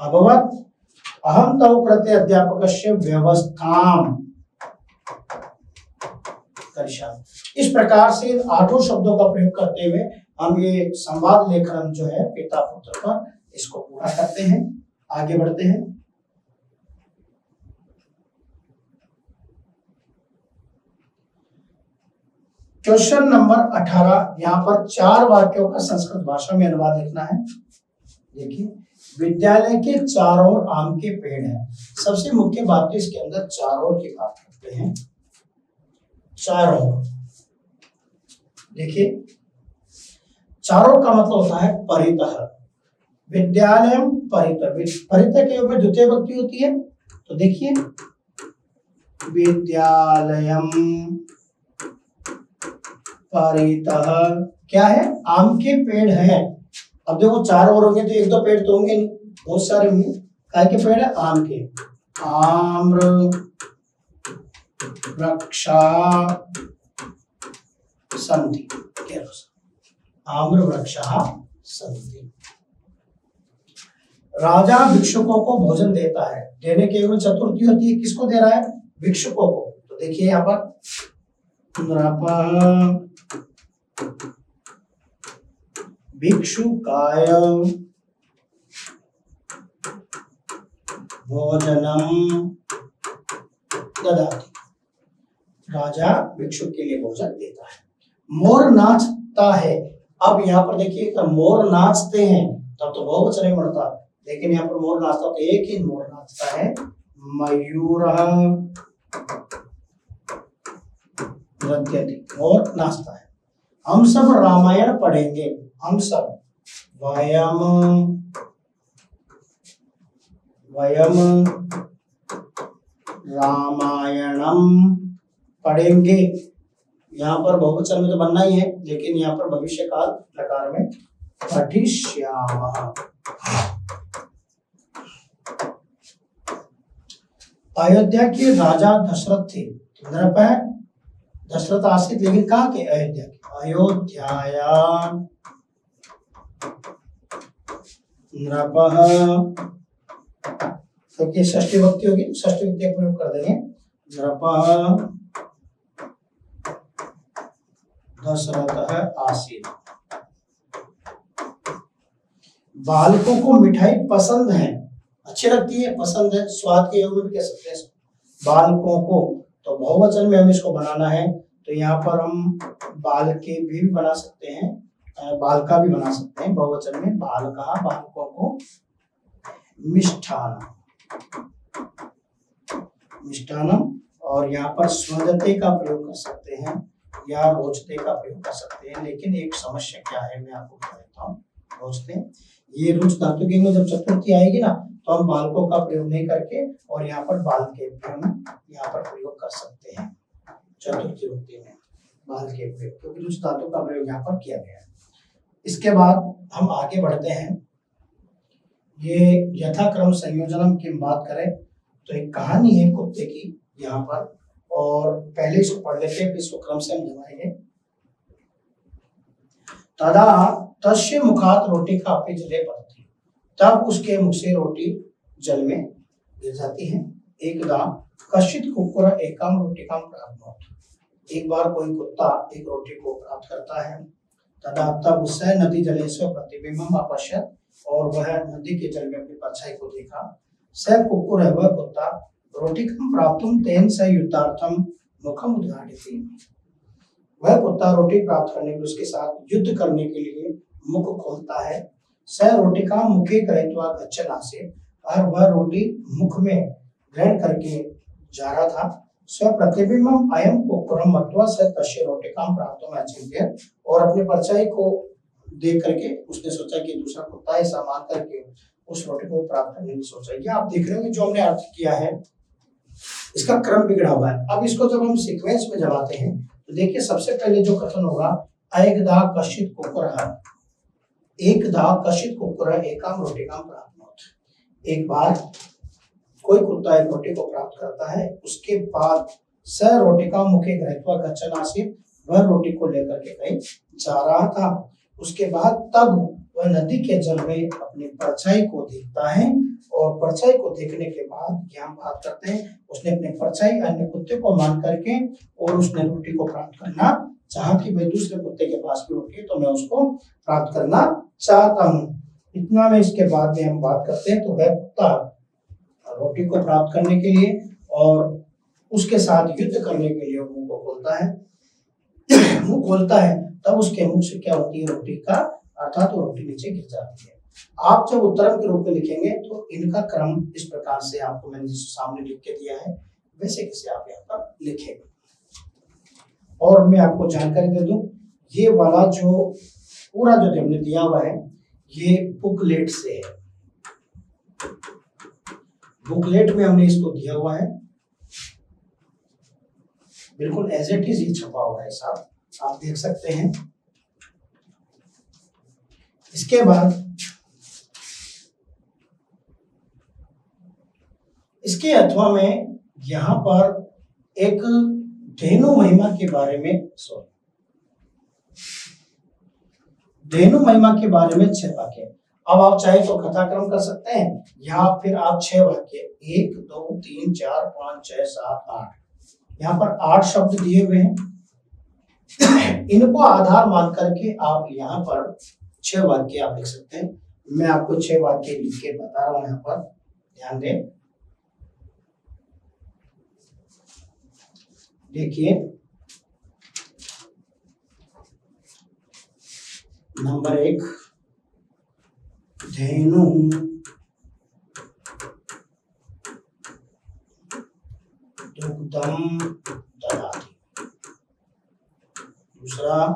अभवत्। अहं तव कृते अध्यापकस्य व्यवस्थां करिष्यामि। इस प्रकार से 8 शब्दों का प्रयोग करते हुए हम ये संवाद लेखन जो है पिता पुत्र का, इसको पूरा करते हैं, आगे बढ़ते हैं। क्वेश्चन नंबर 18, यहाँ पर 4 वाक्यों का संस्कृत भाषा में अनुवाद लिखना है। देखिए, विद्यालय के चारों ओर आम के पेड़ हैं। सबसे मुख्य बात तो इसके अंदर चारों की बात करते हैं। चारों, देखिए चारों का मतलब होता है परितः, विद्यालयम परितः, परितः के ऊपर द्वितीय विभक्ति होती है। तो देखिए विद्यालयम परितः क्या है, आम के पेड़ हैं। अब देखो चारों ओर होंगे तो 1-2 पेड़ तो होंगे नहीं, बहुत सारे होंगे। काय के पेड़ है? आम के। आम्र वृक्षा सन्ति, आम्र वृक्षा सन्ति। राजा भिक्षुकों को भोजन देता है, देने के एवं चतुर्थी होती है, किसको दे रहा है? भिक्षुकों को। तो देखिए यहाँ पर भिक्षुकाय भोजनम ददाति, राजा भिक्षुक के लिए भोजन देता है। मोर नाचता है, अब यहाँ पर देखिए मोर नाचते हैं तब तो बहुवचन नहीं बढ़ता, लेकिन यहाँ पर मोर नाचता तो एक ही मोर नाचता है। मयूरः नृत्यति, मोर नाचता है। हम सब रामायण पढ़ेंगे, हम सब वयम रामायणम पढ़ेंगे। यहाँ पर बहुवचन में तो बनना ही है, लेकिन यहाँ पर भविष्य काल प्रकार में पठिष्यामः। अयोध्या के राजा दशरथ थे, दशरथ आश्रित, लेकिन कहाँ के? अयोध्या के। अयोध्याया नृपः, क्योंकि षष्ठी विभक्ति होगी, षष्ठी विभक्ति प्रयोग कर देंगे। नृपः दशरथः आसीत्। बालकों को मिठाई पसंद है, अच्छी लगती है, पसंद है, स्वाद के योग में भी कह सकते हैं बालकों को। तो बहुवचन में हमें इसको बनाना है, तो यहाँ पर हम बाल के भी बना सकते हैं, बालका भी बना सकते हैं बहुवचन में। बालका, बालकों को मिष्ठान, मिष्ठानम। और यहाँ पर स्वजते का प्रयोग कर सकते हैं या रोचते का प्रयोग कर सकते हैं, लेकिन एक समस्या क्या है मैं आपको बता देता हूँ। रोचते, ये रुच धातु के में जब चतुर्थी आएगी ना, तो हम बालकों का प्रयोग नहीं करके और यहाँ पर बाल के हम यहाँ पर प्रयोग कर सकते हैं चतुर्थी विभक्ति में, बाल के प्रयोग, क्योंकि रुच धातु का प्रयोग यहाँ पर किया गया है। इसके बाद हम आगे बढ़ते हैं। ये यथाक्रम संयोजनम की बात करें तो एक कहानी है कुत्ते की यहाँ पर, और पहले इसको पढ़ लेते हैं, फिर इसको क्रम से हम जमाएंगे। तदा तस्य मुखात रोटिका अपि जले पड़ती, तब उसके मुख से रोटी जल में गिर जाती है। एकदा कश्चित् कुक्कुर एकाम रोटिकाम प्राप्नोत, एक बार कोई कुत्ता एक रोटी को प्राप्त करता है। तदा तब उससे नदी जले से प्रतिबिंबम अपश्यत, और वह नदी के जल में अपनी परछाई को देखा। स कुक्कुर है, वह कुत्ता, रोटिकम प्राप्तुम तेन स युद्धार्थम मुखम उद्घाटिति, वह कुत्ता रोटी प्राप्त करने के उसके साथ युद्ध करने के लिए मुख खोलता है। स रोटिका मुखे कृत्वा गच्छन् आसीत्, और वह रोटी मुख में ग्रहण करके जा रहा था। स्व प्रतिबिंबम अयं कुक्कुरम मत्वा स तस्य रोटिकाम प्राप्तुम अचिन्त्य, और अपने परछाई को देख करके उसने सोचा कि दूसरा कुत्ता ऐसा मान करके उस रोटी को प्राप्त करने की सोचा। ये आप देख रहे हो जो हमने अर्थ किया है, इसका क्रम बिगड़ा हुआ है। अब इसको जब हम सीक्वेंस में जमाते हैं तो देखिए सबसे पहले जो कथन होगा, एकदा कश्चित् कुक्कुरः, एकदा कश्चित् कुक्कुरः एकाम रोटिकाम प्राप्नोत, एक बार कोई कुत्ता एक रोटी को प्राप्त करता है। उसके बाद स रोटिका मुखे गृहीत्वा गच्छन् आसीत्, वह रोटी को लेकर के कहीं जा रहा था। उसके बाद तब वह नदी के जल में अपनी परछाई को देखता है, और परछाई को देखने के बाद यहाँ बात करते हैं, उसने अपने परछाई अन्य कुत्ते को मान करके और उसने रोटी को प्राप्त करना चाहा कि भाई दूसरे कुत्ते के पास भी रोटी है तो मैं उसको प्राप्त करना चाहता हूँ। इतना में इसके बाद में हम बात करते हैं, तो वह कुत्ता रोटी को प्राप्त करने के लिए और उसके साथ युद्ध करने के लिए मुंह को खोलता है, मुंह खोलता है, तब उसके मुख से क्या होती है, रोटी का, अर्थात वो रोटी नीचे गिर जाती है। आप जब उत्तरम के रूप में लिखेंगे तो इनका क्रम इस प्रकार से आपको मैंने सामने लिख के दिया है, वैसे कैसे आप यहाँ पर लिखेंगे। और मैं आपको जानकारी दे दूं, ये वाला जो पूरा जो हमने दिया हुआ है ये बुकलेट से है, बुकलेट में हमने इसको दिया हुआ है, बिल्कुल एज इट इज ये छपा हुआ है साहब, आप देख सकते हैं। इसके बाद इसके अथवा में यहाँ पर एक धेनु महिमा के बारे में, धेनु महिमा के बारे में 6 वाक्य। अब आप चाहे तो कथाक्रम कर सकते हैं या फिर आप 6 वाक्य 1 2 3 4 5 6 7 8, यहाँ पर 8 शब्द दिए हुए हैं, इनको आधार मान करके आप यहाँ पर 6 वाक्य आप लिख सकते हैं। मैं आपको 6 वाक्य लिख के बता रहा हूं, यहाँ पर ध्यान दें। देखिए नंबर 1, धेनु दुग्धम ददाति, दूसरा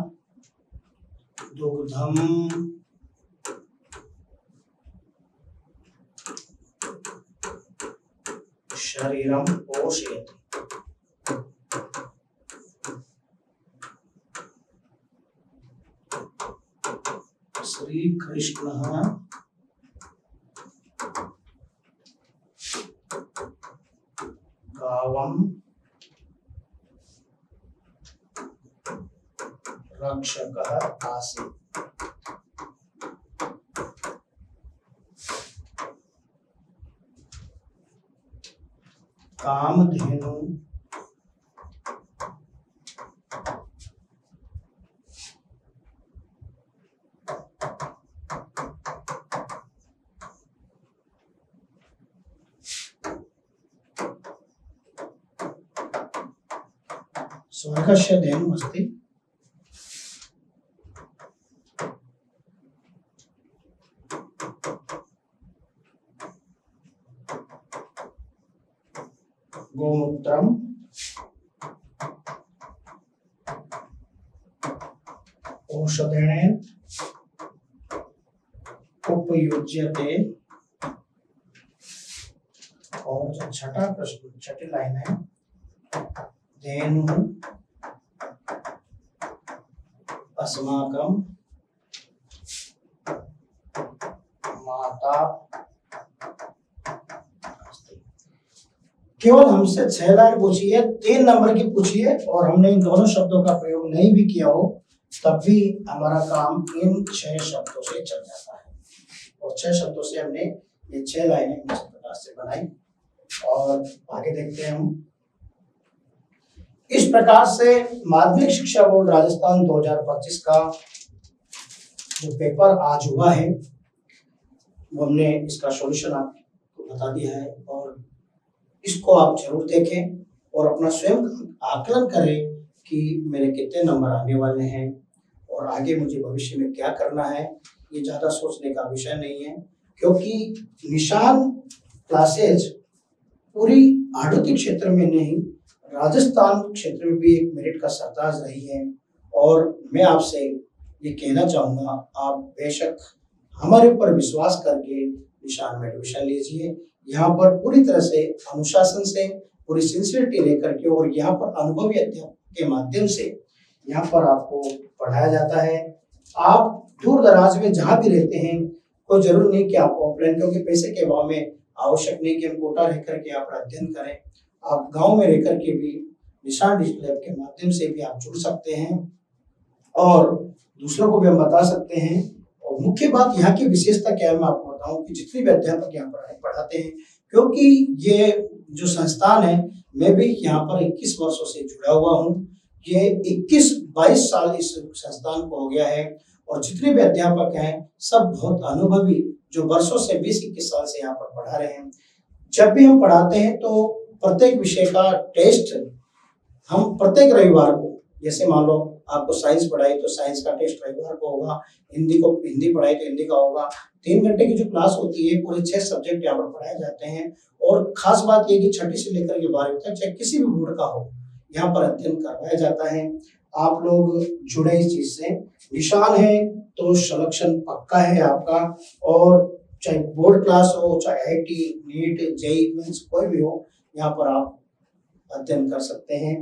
दुग्धम शरीरम पोषयति, श्री कृष्ण गावम रक्षकः आसीत्। कामधेनु स्वर्गस्य धेनुमस्ति गोमूत्रम औषधेन उपयुज्यते। और जो छठा प्रश्न, छठी लाइन है, धेनु अस्माकं माता। केवल हमसे 6 लाइन पूछी है, 3 नंबर की पूछी है और हमने इन दोनों शब्दों का प्रयोग नहीं भी किया हो तब भी हमारा काम इन 6 शब्दों से चल जाता है। और 6 शब्दों से हमने ये 6 लाइनें इस प्रकार से बनाई। और आगे देखते हैं हम। इस प्रकार से माध्यमिक शिक्षा बोर्ड राजस्थान 2025 का जो पेपर आज हुआ है वो हमने इसका सॉल्यूशन आपको बता दिया है और इसको आप जरूर देखें और अपना स्वयं आकलन करें कि मेरे कितने नंबर आने वाले हैं और आगे मुझे भविष्य में क्या करना है। ये ज़्यादा सोचने का विषय नहीं है, क्योंकि निशान क्लासेज पूरी हाड़ौती क्षेत्र में नहीं, राजस्थान क्षेत्र में भी एक मेरिट का सरताज रही है। और मैं आपसे ये कहना चाहूँगा, आप बेशक हमारे ऊपर विश्वास करके निशान में एडमिशन लीजिए। यहाँ पर पूरी तरह से अनुशासन से, पूरी सिंसियरिटी लेकर के और यहाँ पर अनुभवी अध्यापक के माध्यम से यहाँ पर आपको पढ़ाया जाता है। आप दूर दराज में जहाँ भी रहते हैं, कोई जरूर नहीं कि आप ऑफलाइन, क्योंकि पैसे के अभाव में आवश्यक नहीं कि हम कोटा रह करके आप अध्ययन करें। आप गांव में रह करके भी निशान डिजिटल लैब के माध्यम से भी आप जुड़ सकते हैं और दूसरों को भी हम बता सकते हैं। और मुख्य बात यहाँ की विशेषता क्या है मैं आपको बताऊं कि जितने भी अध्यापक यहाँ पढ़ाते हैं, क्योंकि ये जो संस्थान है, मैं भी यहाँ पर 21 वर्षों से जुड़ा हुआ हूँ। ये 21-22 साल इस संस्थान को हो गया है और जितने भी अध्यापक हैं सब बहुत अनुभवी, जो वर्षों से 20-21 साल से यहाँ पर पढ़ा रहे हैं। जब भी हम पढ़ाते हैं तो प्रत्येक विषय का टेस्ट हम प्रत्येक रविवार को, जैसे मान लो आपको साइंस पढ़ाई तो साइंस का टेस्ट रविवार को होगा, हिंदी पढ़ाई तो हिंदी का होगा। 3 घंटे की जो क्लास होती है, पूरे 6 सब्जेक्ट यहाँ पर पढ़ाए जाते हैं। और खास बात ये कि 6ठी से लेकर के 12वीं तक चाहे किसी भी बोर्ड का हो, यहाँ पर अध्ययन करवाया जाता है। आप लोग जुड़े इस चीज से। निशान है तो सिलेक्शन पक्का है आपका, और चाहे बोर्ड क्लास हो, चाहे IIT, नीट, जेईई मेंस कोई भी हो, यहाँ पर आप अध्ययन कर सकते हैं।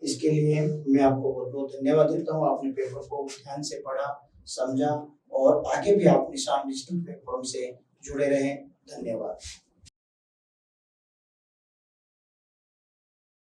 इसके लिए मैं आपको बहुत बहुत धन्यवाद देता हूँ। आपने पेपर को ध्यान से पढ़ा, समझा और आगे भी आप निशान डिजिटल प्लेटफॉर्म से जुड़े रहें। धन्यवाद।